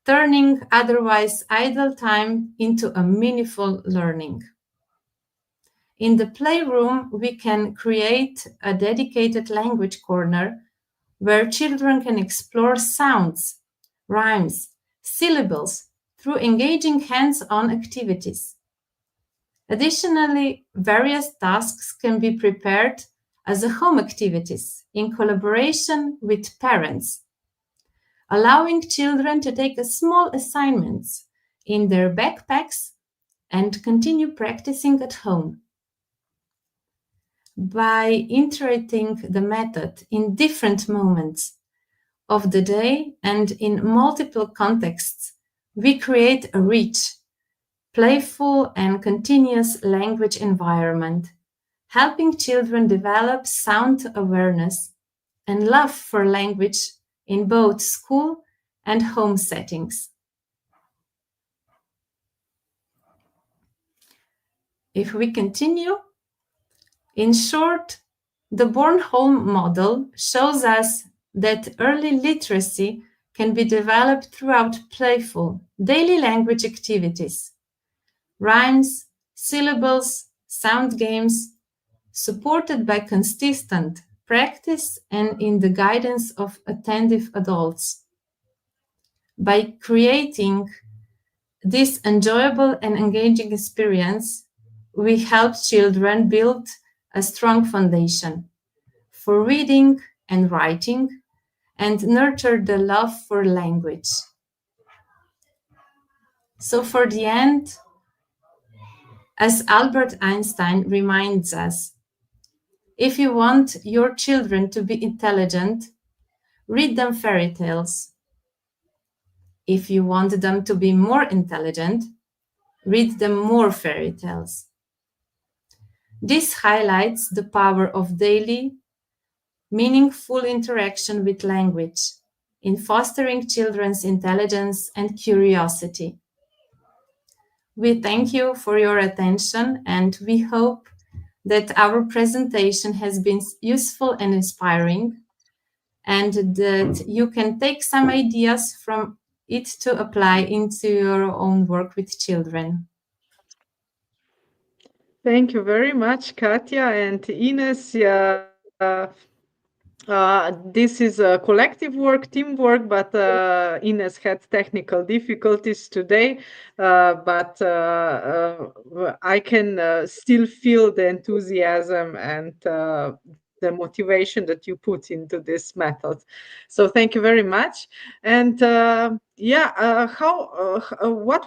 turning otherwise idle time into a meaningful learning. In the playroom, we can create a dedicated language corner where children can explore sounds, rhymes, syllables through engaging hands-on activities. Additionally, various tasks can be prepared as home activities in collaboration with parents, allowing children to take small assignments in their backpacks and continue practicing at home. By integrating the method in different moments of the day and in multiple contexts, we create a rich, playful, and continuous language environment, helping children develop sound awareness and love for language in both school and home settings. If we continue, in short, the Bornholm model shows us that early literacy can be developed throughout playful, daily language activities, rhymes, syllables, sound games, supported by consistent practice and in the guidance of attentive adults. By creating this enjoyable and engaging experience, we help children build a strong foundation for reading and writing and nurture the love for language. So for the end, as Albert Einstein reminds us, if you want your children to be intelligent, read them fairy tales. If you want them to be more intelligent, read them more fairy tales. This highlights the power of daily, meaningful interaction with language in fostering children's intelligence and curiosity. We thank you for your attention, and we hope that our presentation has been useful and inspiring, and that you can take some ideas from it to apply into your own work with children. Thank you very much, Katja and Ines. This is a collective work, teamwork, but Ines had technical difficulties today. But I can still feel the enthusiasm and the motivation that you put into this method. So thank you very much. And what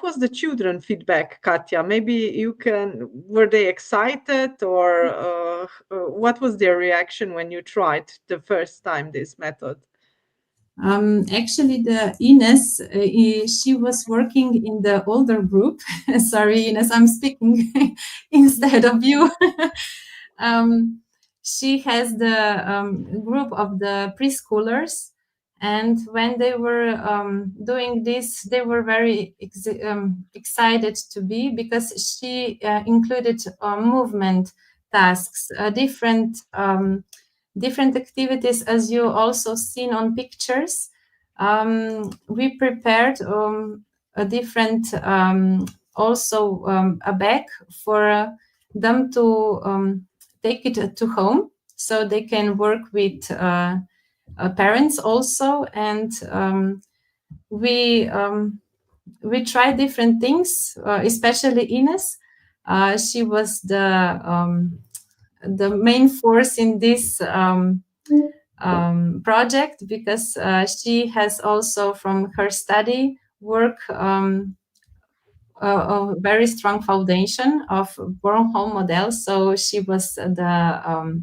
was the children feedback, Katja? Maybe were they excited, or what was their reaction when you tried the first time this method? Actually, the Ines, she was working in the older group. Sorry, Ines, I'm speaking instead of you. She has the group of the preschoolers, and when they were doing this, they were very excited to be, because she included movement tasks, different activities, as you also seen on pictures. We prepared a different, also a bag for them to take it to home, so they can work with parents also. And we tried different things, especially Ines. She was the main force in this project, because she has also from her study work a very strong foundation of Bornholm model. So she was the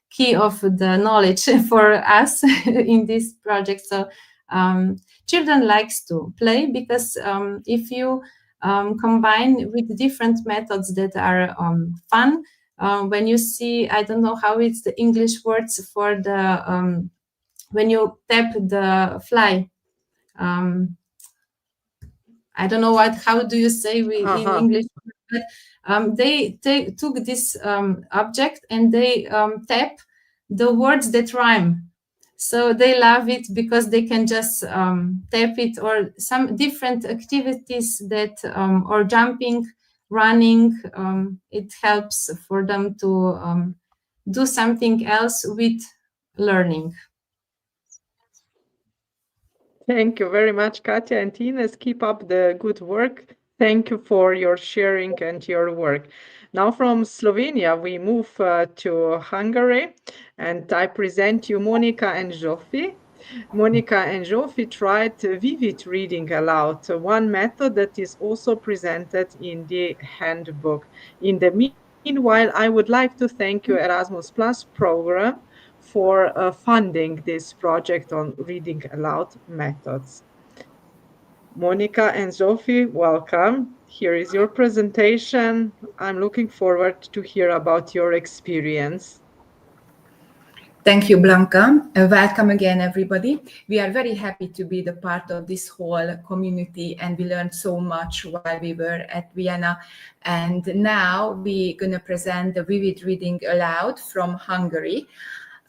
key of the knowledge for us in this project. So children likes to play, because if you combine with different methods that are fun, when you see, I don't know how it's the English words for the when you tap the fly, I don't know how do you say in English, but they took this object and they tap the words that rhyme. So they love it, because they can just tap it, or some different activities that, or jumping, running. It helps for them to do something else with learning. Thank you very much, Katja and Ines. Keep up the good work. Thank you for your sharing and your work. Now from Slovenia, we move to Hungary, and I present you Mónika and Zsófia. Mónika and Zsófia tried vivid reading aloud, one method that is also presented in the handbook. In the meanwhile, I would like to thank you, Erasmus Plus program, for funding this project on reading aloud methods. Mónika and Zsófia, welcome. Here is your presentation. I'm looking forward to hear about your experience. Thank you, Blanka. Welcome again, everybody. We are very happy to be the part of this whole community, and we learned so much while we were at Vienna. And now we're going to present the vivid reading aloud from Hungary.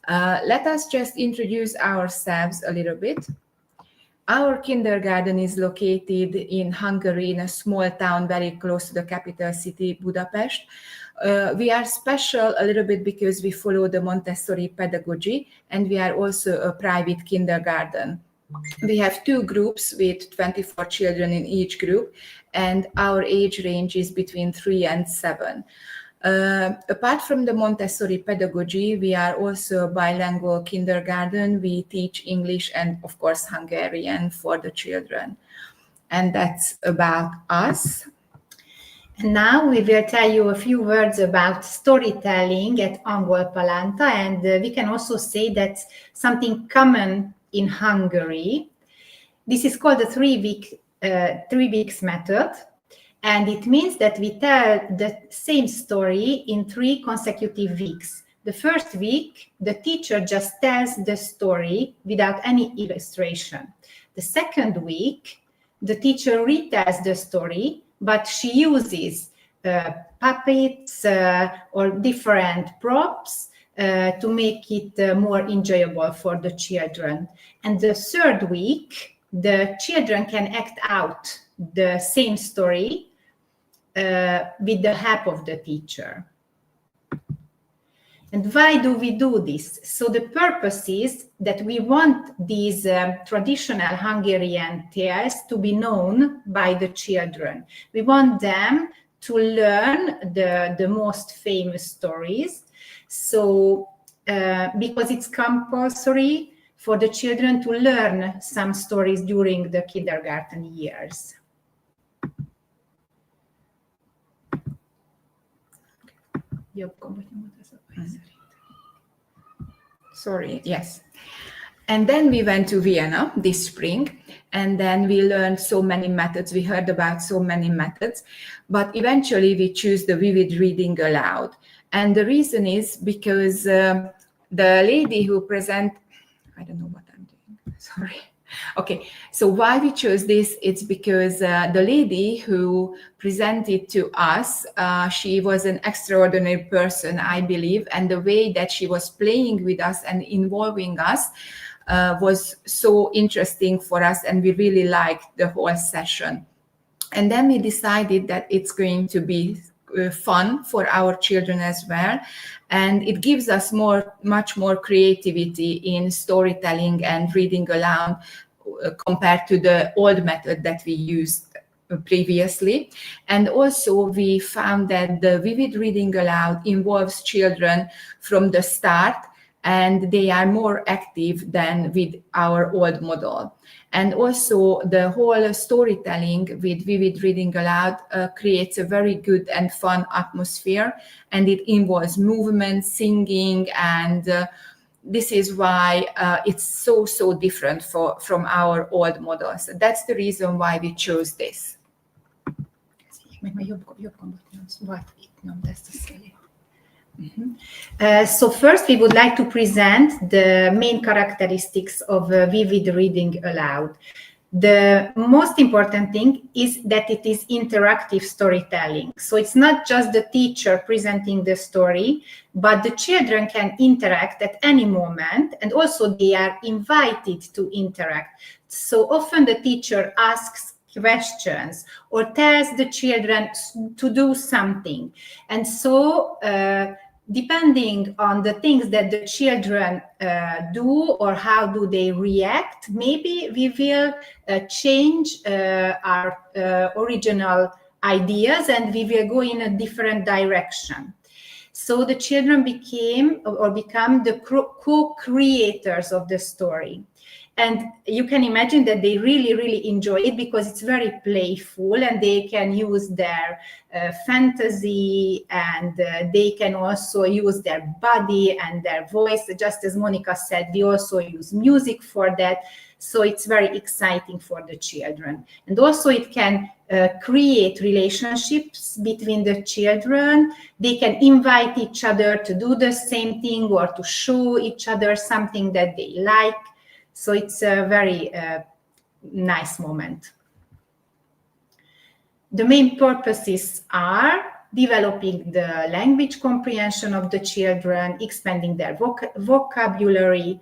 Let us just introduce ourselves a little bit. Our kindergarten is located in Hungary, in a small town very close to the capital city, Budapest. We are special a little bit because we follow the Montessori pedagogy, and we are also a private kindergarten. We have 2 groups with 24 children in each group, and our age range is between 3 and 7. Apart from the Montessori pedagogy, we are also a bilingual kindergarten. We teach English and, of course, Hungarian for the children. And that's about us. And now we will tell you a few words about storytelling at Angolpalánta, and we can also say that's something common in Hungary. This is called the 3 weeks method. And it means that we tell the same story in 3 consecutive weeks. The first week, the teacher just tells the story without any illustration. The second week, the teacher retells the story, but she uses puppets or different props to make it more enjoyable for the children. And the third week, the children can act out the same story with the help of the teacher. And why do we do this? So the purpose is that we want these traditional Hungarian tales to be known by the children. We want them to learn the most famous stories. So because it's compulsory for the children to learn some stories during the kindergarten years. Sorry, yes. And then we went to Vienna this spring, and then we learned so many methods. We heard about so many methods, but eventually we choose the vivid reading aloud. And the reason is because the lady who I don't know what I'm doing, sorry. Okay, so why we chose this, it's because the lady who presented to us, she was an extraordinary person, I believe, and the way that she was playing with us and involving us was so interesting for us, and we really liked the whole session. And then we decided that it's going to be fun for our children as well, and it gives us much more creativity in storytelling and reading aloud compared to the old method that we used previously. And also we found that the vivid reading aloud involves children from the start, and they are more active than with our old model. And also the whole storytelling with vivid reading aloud creates a very good and fun atmosphere, and it involves movement, singing, and this is why it's so different from our old models. That's the reason why we chose this. So first we would like to present the main characteristics of vivid reading aloud. The most important thing is that it is interactive storytelling. So it's not just the teacher presenting the story, but the children can interact at any moment, and also they are invited to interact. So often the teacher asks questions or tells the children to do something. And so depending on the things that the children do or how do they react, maybe we will change our original ideas, and we will go in a different direction. So the children become the co-creators of the story. And you can imagine that they really enjoy it because it's very playful, and they can use their fantasy, and they can also use their body and their voice. Just as Mónika said, we also use music for that. So it's very exciting for the children. And also it can create relationships between the children. They can invite each other to do the same thing or to show each other something that they like. So it's a very nice moment. The main purposes are developing the language comprehension of the children, expanding their vocabulary,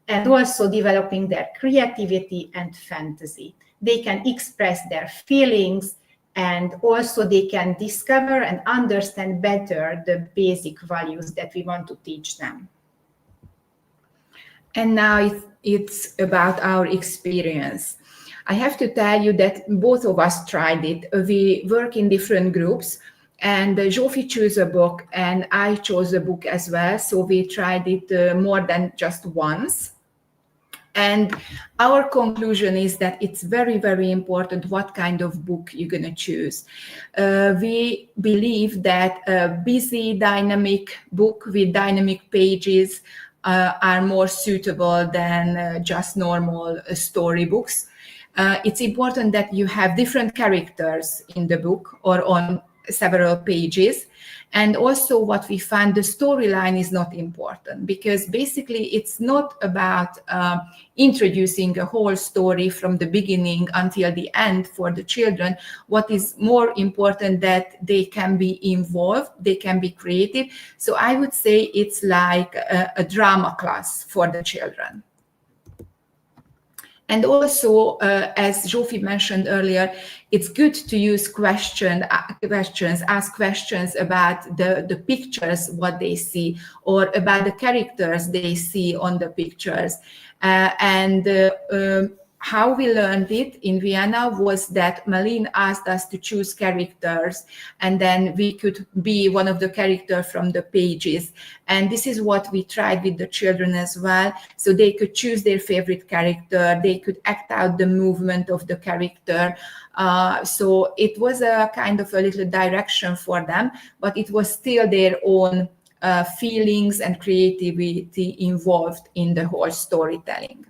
and also developing their creativity and fantasy. They can express their feelings, and also they can discover and understand better the basic values that we want to teach them. And now it's about our experience. I have to tell you that both of us tried it. We work in different groups, and Zsófia chose a book and I chose a book as well. So we tried it more than just once. And our conclusion is that it's very important what kind of book you're going to choose. We believe that a busy, dynamic book with dynamic pages are more suitable than just normal storybooks. It's important that you have different characters in the book or on several pages. And also what we found, the storyline is not important, because basically it's not about introducing a whole story from the beginning until the end for the children. What is more important that they can be involved, they can be creative. So I would say it's like a drama class for the children. And also, as Zsófia mentioned earlier, it's good to use ask questions about the pictures, what they see, or about the characters they see on the pictures. How we learned it in Vienna was that Malin asked us to choose characters, and then we could be one of the characters from the pages. And this is what we tried with the children as well. So they could choose their favorite character, they could act out the movement of the character. So it was a kind of a little direction for them, but it was still their own feelings and creativity involved in the whole storytelling.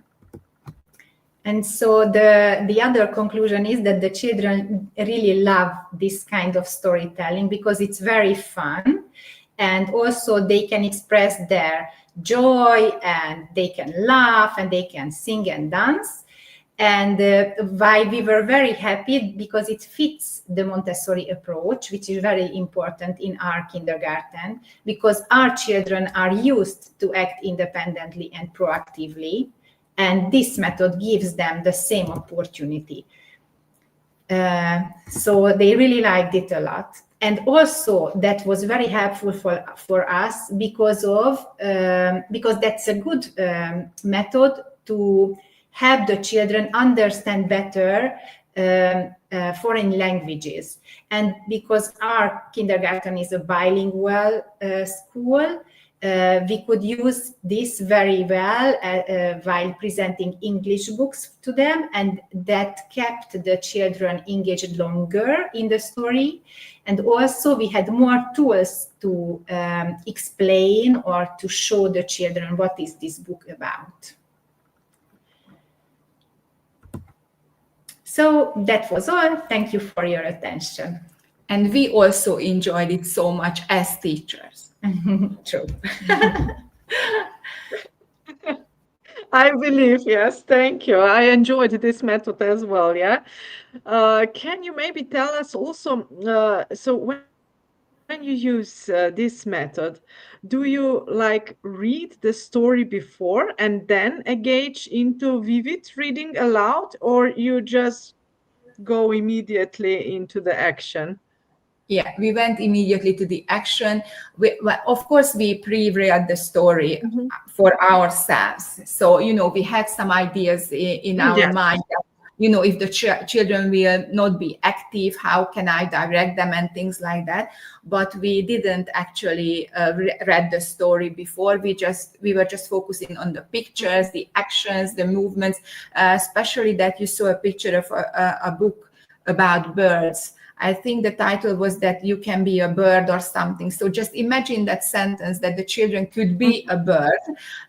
And so the other conclusion is that the children really love this kind of storytelling because it's very fun, and also they can express their joy, and they can laugh, and they can sing and dance. And why we were very happy, because it fits the Montessori approach, which is very important in our kindergarten, because our children are used to act independently and proactively. And this method gives them the same opportunity. So they really liked it a lot. And also that was very helpful for us because that's a good method to help the children understand better foreign languages. And because our kindergarten is a bilingual school, we could use this very well while presenting English books to them, and that kept the children engaged longer in the story. And also we had more tools to explain or to show the children what is this book about. So that was all. Thank you for your attention. And we also enjoyed it so much as teachers. True. I believe, yes, thank you. I enjoyed this method as well, yeah. Can you maybe tell us also, so when you use this method, do you like read the story before and then engage into vivid reading aloud, or you just go immediately into the action? Yeah, we went immediately to the action. Of course, we pre-read the story for ourselves. So, we had some ideas in our mind. If the children will not be active, how can I direct them and things like that. But we didn't actually read the story before. We were just focusing on the pictures, the actions, the movements, especially that you saw a picture of a book about birds. I think the title was that you can be a bird or something. So just imagine that sentence, that the children could be a bird,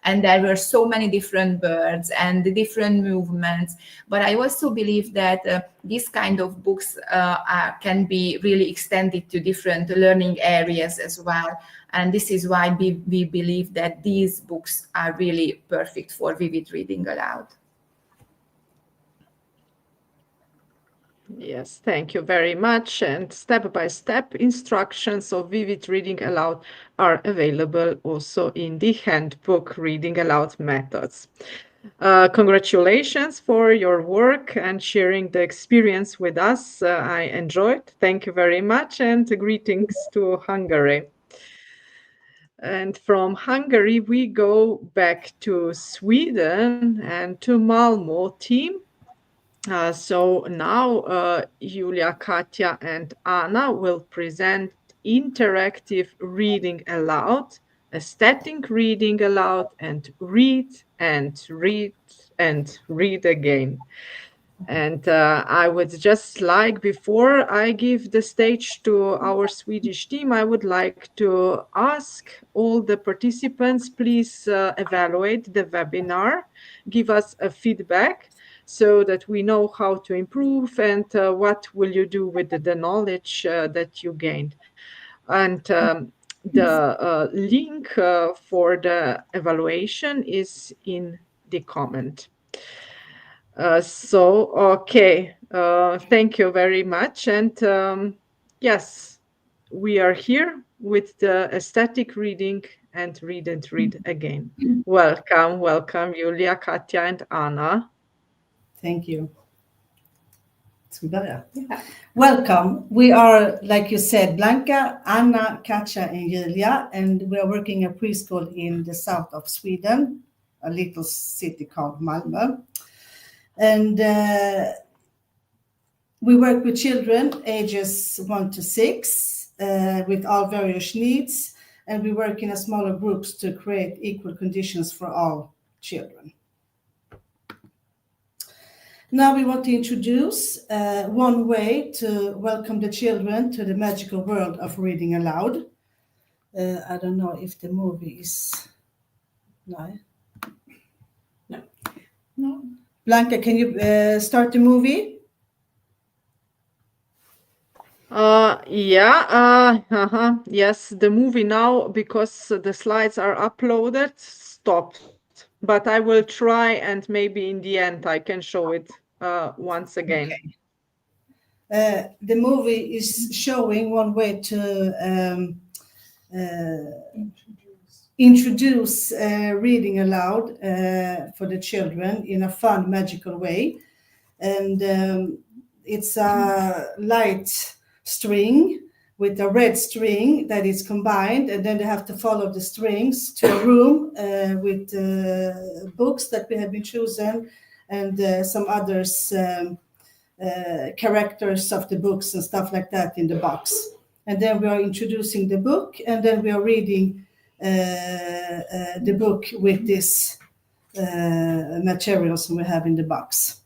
and there were so many different birds and the different movements. But I also believe that these kind of books can be really extended to different learning areas as well. And this is why we believe that these books are really perfect for vivid reading aloud. Yes, thank you very much. And step-by-step instructions of vivid reading aloud are available also in the handbook Reading Aloud Methods. Congratulations for your work and sharing the experience with us. I enjoyed. Thank you very much, and greetings to Hungary. And from Hungary, we go back to Sweden and to Malmö team. So now Julia, Katja, and Anna will present interactive reading aloud, aesthetic reading aloud, and read and read and read again. And I would just like, before I give the stage to our Swedish team, I would like to ask all the participants, please evaluate the webinar, give us a feedback, so that we know how to improve and what will you do with the knowledge that you gained. And the link for the evaluation is in the comment. Okay, thank you very much. And yes, we are here with the aesthetic reading and read again. Welcome, Julia, Katja, and Anna. Thank you. Welcome. We are, like you said, Blanka, Anna, Katja, and Julia, and we are working at preschool in the south of Sweden, a little city called Malmö. And we work with children ages 1 to 6 with all various needs, and we work in a smaller groups to create equal conditions for all children. Now we want to introduce one way to welcome the children to the magical world of reading aloud. I don't know if the movie is... No. Blanka, can you start the movie? Yes, the movie now, because the slides are uploaded, stopped. But I will try, and maybe in the end I can show it once again. Okay. The movie is showing one way to introduce reading aloud for the children in a fun, magical way. And it's a light string with a red string that is combined, and then they have to follow the strings to a room with books that we have been chosen, and some others characters of the books and stuff like that in the box. And then we are introducing the book, and then we are reading the book with this materials we have in the box.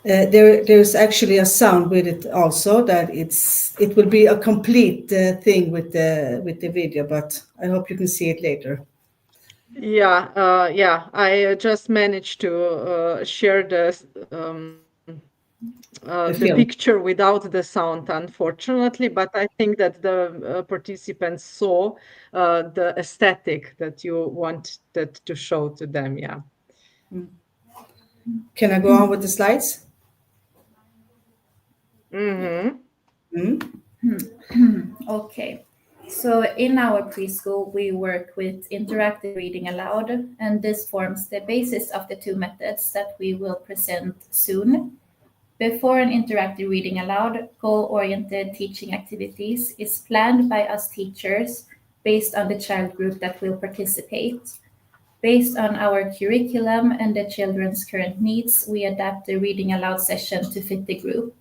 There's actually a sound with it also, that it will be a complete thing with the video, but I hope you can see it later. Yeah, I just managed to share the picture without the sound, unfortunately, but I think that the participants saw the aesthetic that you wanted to show to them. Yeah. Can I go on with the slides? Okay. So in our preschool, we work with interactive reading aloud, and this forms the basis of the 2 methods that we will present soon. Before an interactive reading aloud, goal-oriented teaching activities is planned by us teachers based on the child group that will participate. Based on our curriculum and the children's current needs, we adapt the reading aloud session to fit the group.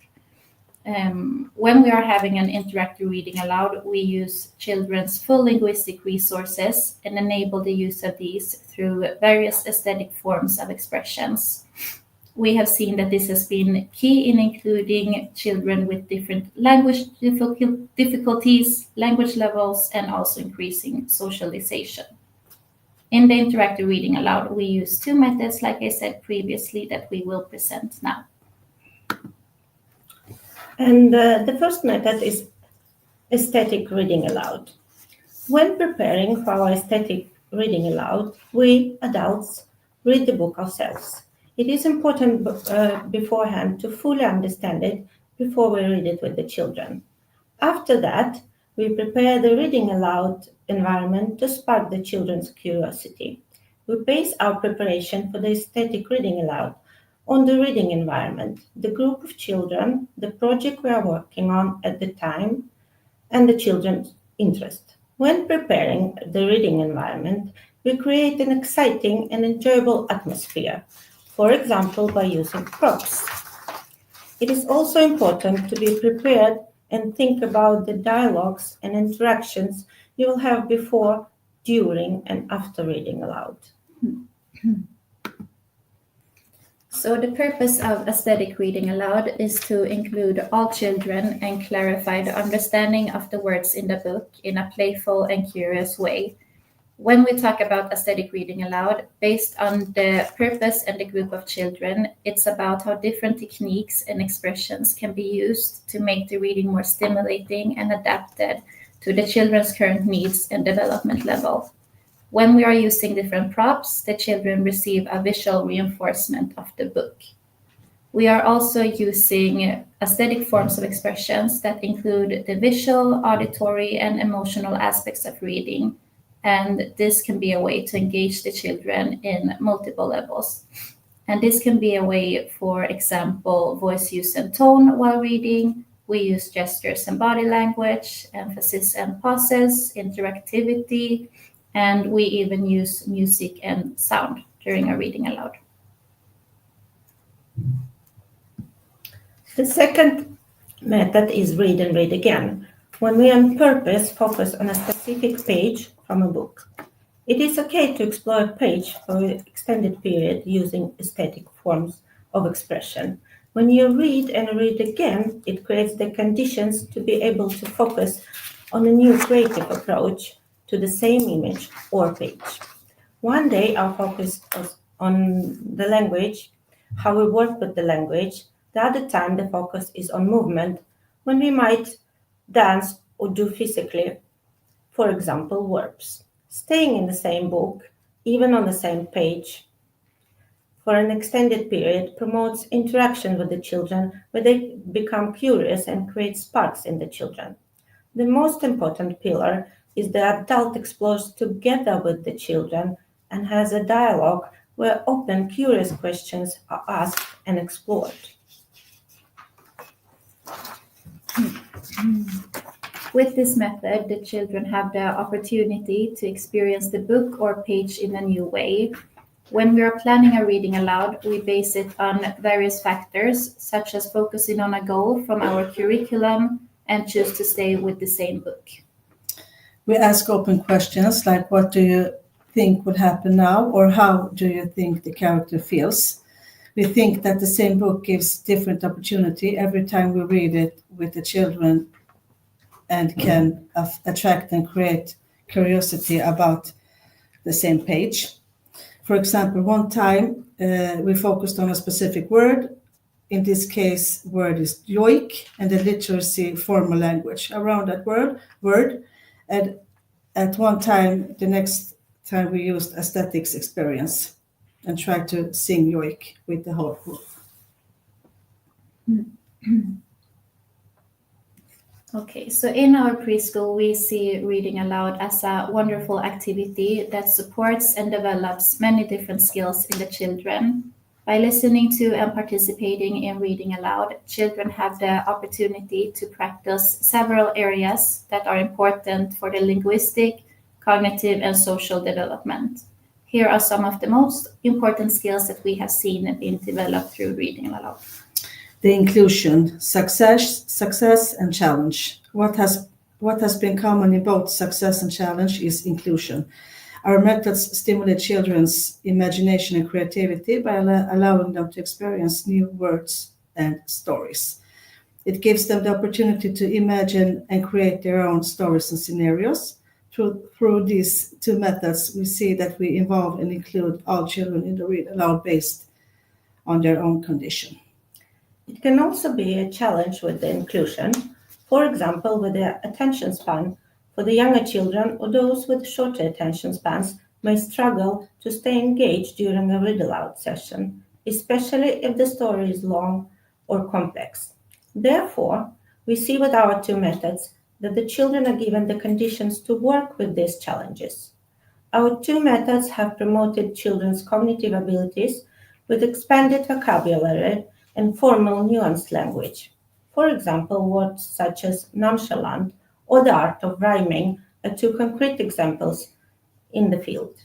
When we are having an interactive reading aloud, we use children's full linguistic resources and enable the use of these through various aesthetic forms of expressions. We have seen that this has been key in including children with different language difficulties, language levels, and also increasing socialization. In the interactive reading aloud, we use 2 methods, like I said previously, that we will present now. And the first method is aesthetic reading aloud. When preparing for our aesthetic reading aloud, we adults read the book ourselves. It is important beforehand to fully understand it before we read it with the children. After that, we prepare the reading aloud environment to spark the children's curiosity. We base our preparation for the aesthetic reading aloud on the reading environment, the group of children, the project we are working on at the time, and the children's interest. When preparing the reading environment, we create an exciting and enjoyable atmosphere. for example, by using props. It is also important to be prepared and think about the dialogues and interactions you will have before, during, and after reading aloud. So the purpose of aesthetic reading aloud is to include all children and clarify the understanding of the words in the book in a playful and curious way. When we talk about aesthetic reading aloud, based on the purpose and the group of children, it's about how different techniques and expressions can be used to make the reading more stimulating and adapted to the children's current needs and development level. When we are using different props, the children receive a visual reinforcement of the book. We are also using aesthetic forms of expressions that include the visual, auditory, and emotional aspects of reading, and this can be a way to engage the children in multiple levels. And this can be a way, for example, voice use and tone while reading. We use gestures and body language, emphasis and pauses, interactivity, and we even use music and sound during our reading aloud. The second method is read and read again, when we on purpose focus on a specific page from a book. It is okay to explore a page for an extended period using aesthetic forms of expression. When you read and read again, it creates the conditions to be able to focus on a new creative approach to the same image or page. One day our focus was on the language, how we work with the language. The other time the focus is on movement, when we might dance or do physically, for example, verbs. Staying in the same book, even on the same page, for an extended period promotes interaction with the children, where they become curious and create sparks in the children. The most important pillar is the adult explores together with the children and has a dialogue where open, curious questions are asked and explored. With this method, the children have the opportunity to experience the book or page in a new way. When we are planning a reading aloud, we base it on various factors, such as focusing on a goal from our curriculum and choose to stay with the same book. We ask open questions like, what do you think would happen now? Or how do you think the character feels? We think that the same book gives different opportunity every time we read it with the children and can attract and create curiosity about the same page. For example, one time we focused on a specific word. In this case, word is yoik, and the literacy formal language around that word. And at one time, the next time we used aesthetics experience and tried to sing yoik with the whole group. Okay, so in our preschool, we see reading aloud as a wonderful activity that supports and develops many different skills in the children. By listening to and participating in reading aloud, children have the opportunity to practice several areas that are important for the linguistic, cognitive, and social development. Here are some of the most important skills that we have seen being developed through reading aloud. The inclusion, success and challenge. What has been common in both success and challenge is inclusion. Our methods stimulate children's imagination and creativity by allowing them to experience new words and stories. It gives them the opportunity to imagine and create their own stories and scenarios. Through these two methods, we see that we involve and include all children in the read aloud based on their own condition. It can also be a challenge with the inclusion, for example, with the attention span. For the younger children or those with shorter attention spans may struggle to stay engaged during a read aloud session, especially if the story is long or complex. Therefore, we see with our two methods that the children are given the conditions to work with these challenges. Our two methods have promoted children's cognitive abilities with expanded vocabulary and formal nuanced language. For example, words such as nonchalant or the art of rhyming are two concrete examples in the field.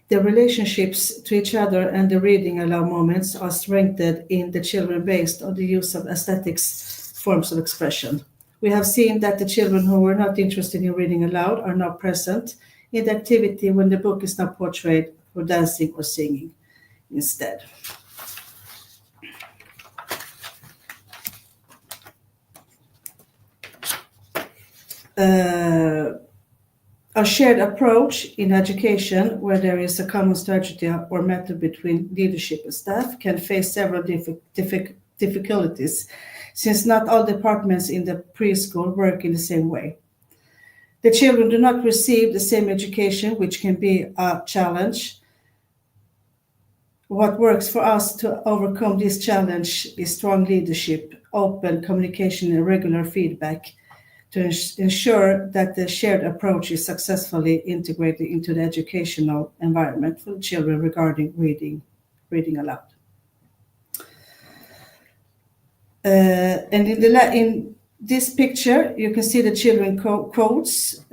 The relationships to each other and the reading aloud moments are strengthened in the children based on the use of aesthetics forms of expression. We have seen that the children who were not interested in reading aloud are now present in the activity when the book is now portrayed for dancing or singing instead. A shared approach in education, where there is a common strategy or method between leadership and staff, can face several difficulties, since not all departments in the preschool work in the same way. The children do not receive the same education, which can be a challenge. What works for us to overcome this challenge is strong leadership, open communication, and regular feedback to ensure that the shared approach is successfully integrated into the educational environment for the children regarding reading aloud. And in this picture, you can see the children quotes,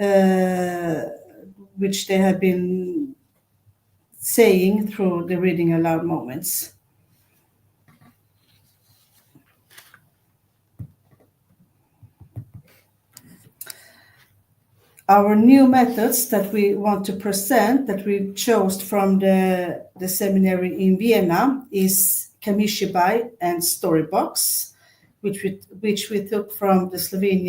which they have been saying through the reading aloud moments. Our new methods that we want to present, that we chose from the seminary in Vienna, is Kamishibai and Storybox, which we took from the Slovenian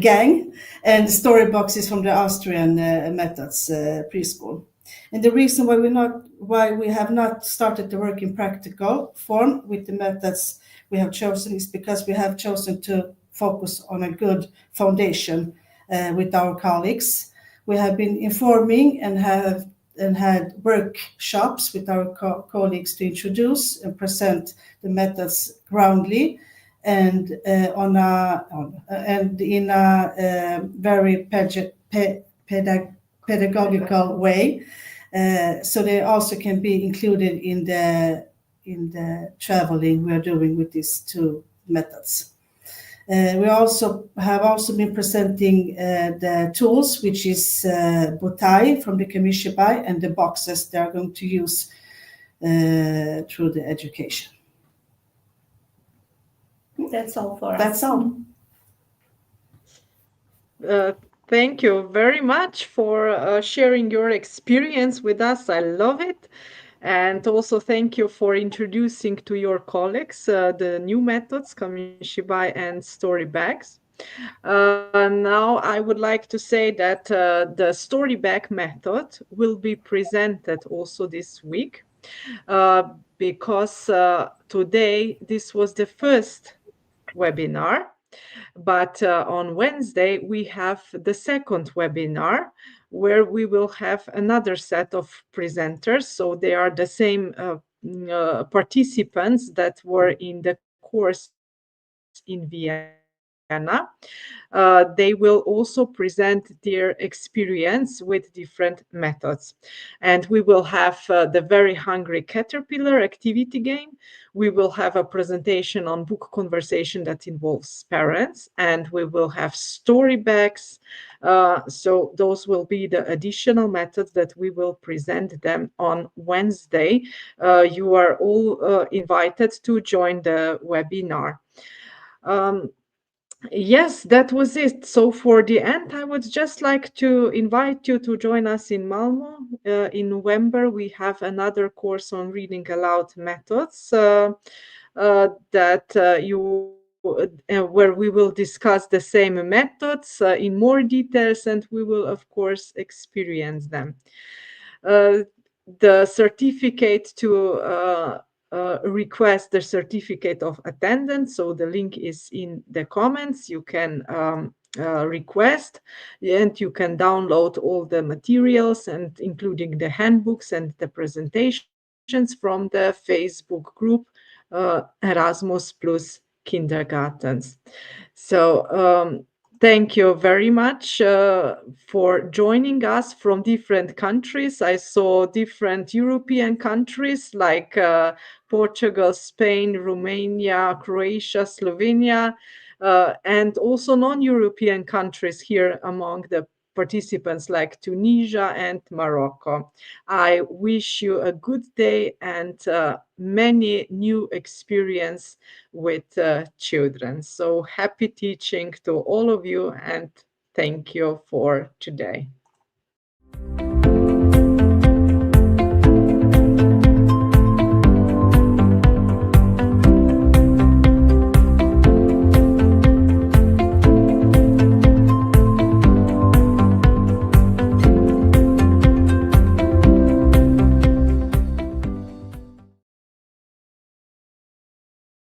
gang, and Storybox is from the Austrian methods preschool. And the reason why we have not started to work in practical form with the methods we have chosen is because we have chosen to focus on a good foundation with our colleagues. We have been informing and had workshops with our colleagues to introduce and present the methods groundly and in a very pedagogical way, so they also can be included in the traveling we are doing with these two methods. We have also been presenting the tools, which is Botai from the Kamishibai and the boxes they are going to use through the education. That's all for us. That's all. Thank you very much for sharing your experience with us. I love it. And also thank you for introducing to your colleagues the new methods, Kamishibai and Story Bags. Now I would like to say that the Story Bag method will be presented also this week because today this was the first webinar. But on Wednesday, we have the second webinar where we will have another set of presenters. So they are the same participants that were in the course in Vienna. They will also present their experience with different methods. And we will have the Very Hungry Caterpillar activity game. We will have a presentation on book conversation that involves parents, and we will have story bags. So those will be the additional methods that we will present them on Wednesday. You are all invited to join the webinar. Yes, that was it. So for the end, I would just like to invite you to join us in Malmö. In November, we have another course on reading aloud methods where we will discuss the same methods in more details, and we will, of course, experience them. The certificate to request the certificate of attendance. So the link is in the comments. You can request, and you can download all the materials, and including the handbooks and the presentations from the Facebook group Erasmus Plus Kindergartens. So thank you very much for joining us from different countries. I saw different European countries like Portugal, Spain, Romania, Croatia, Slovenia, and also non-European countries here among the participants like Tunisia and Morocco. I wish you a good day and many new experience with children. So happy teaching to all of you and thank you for today.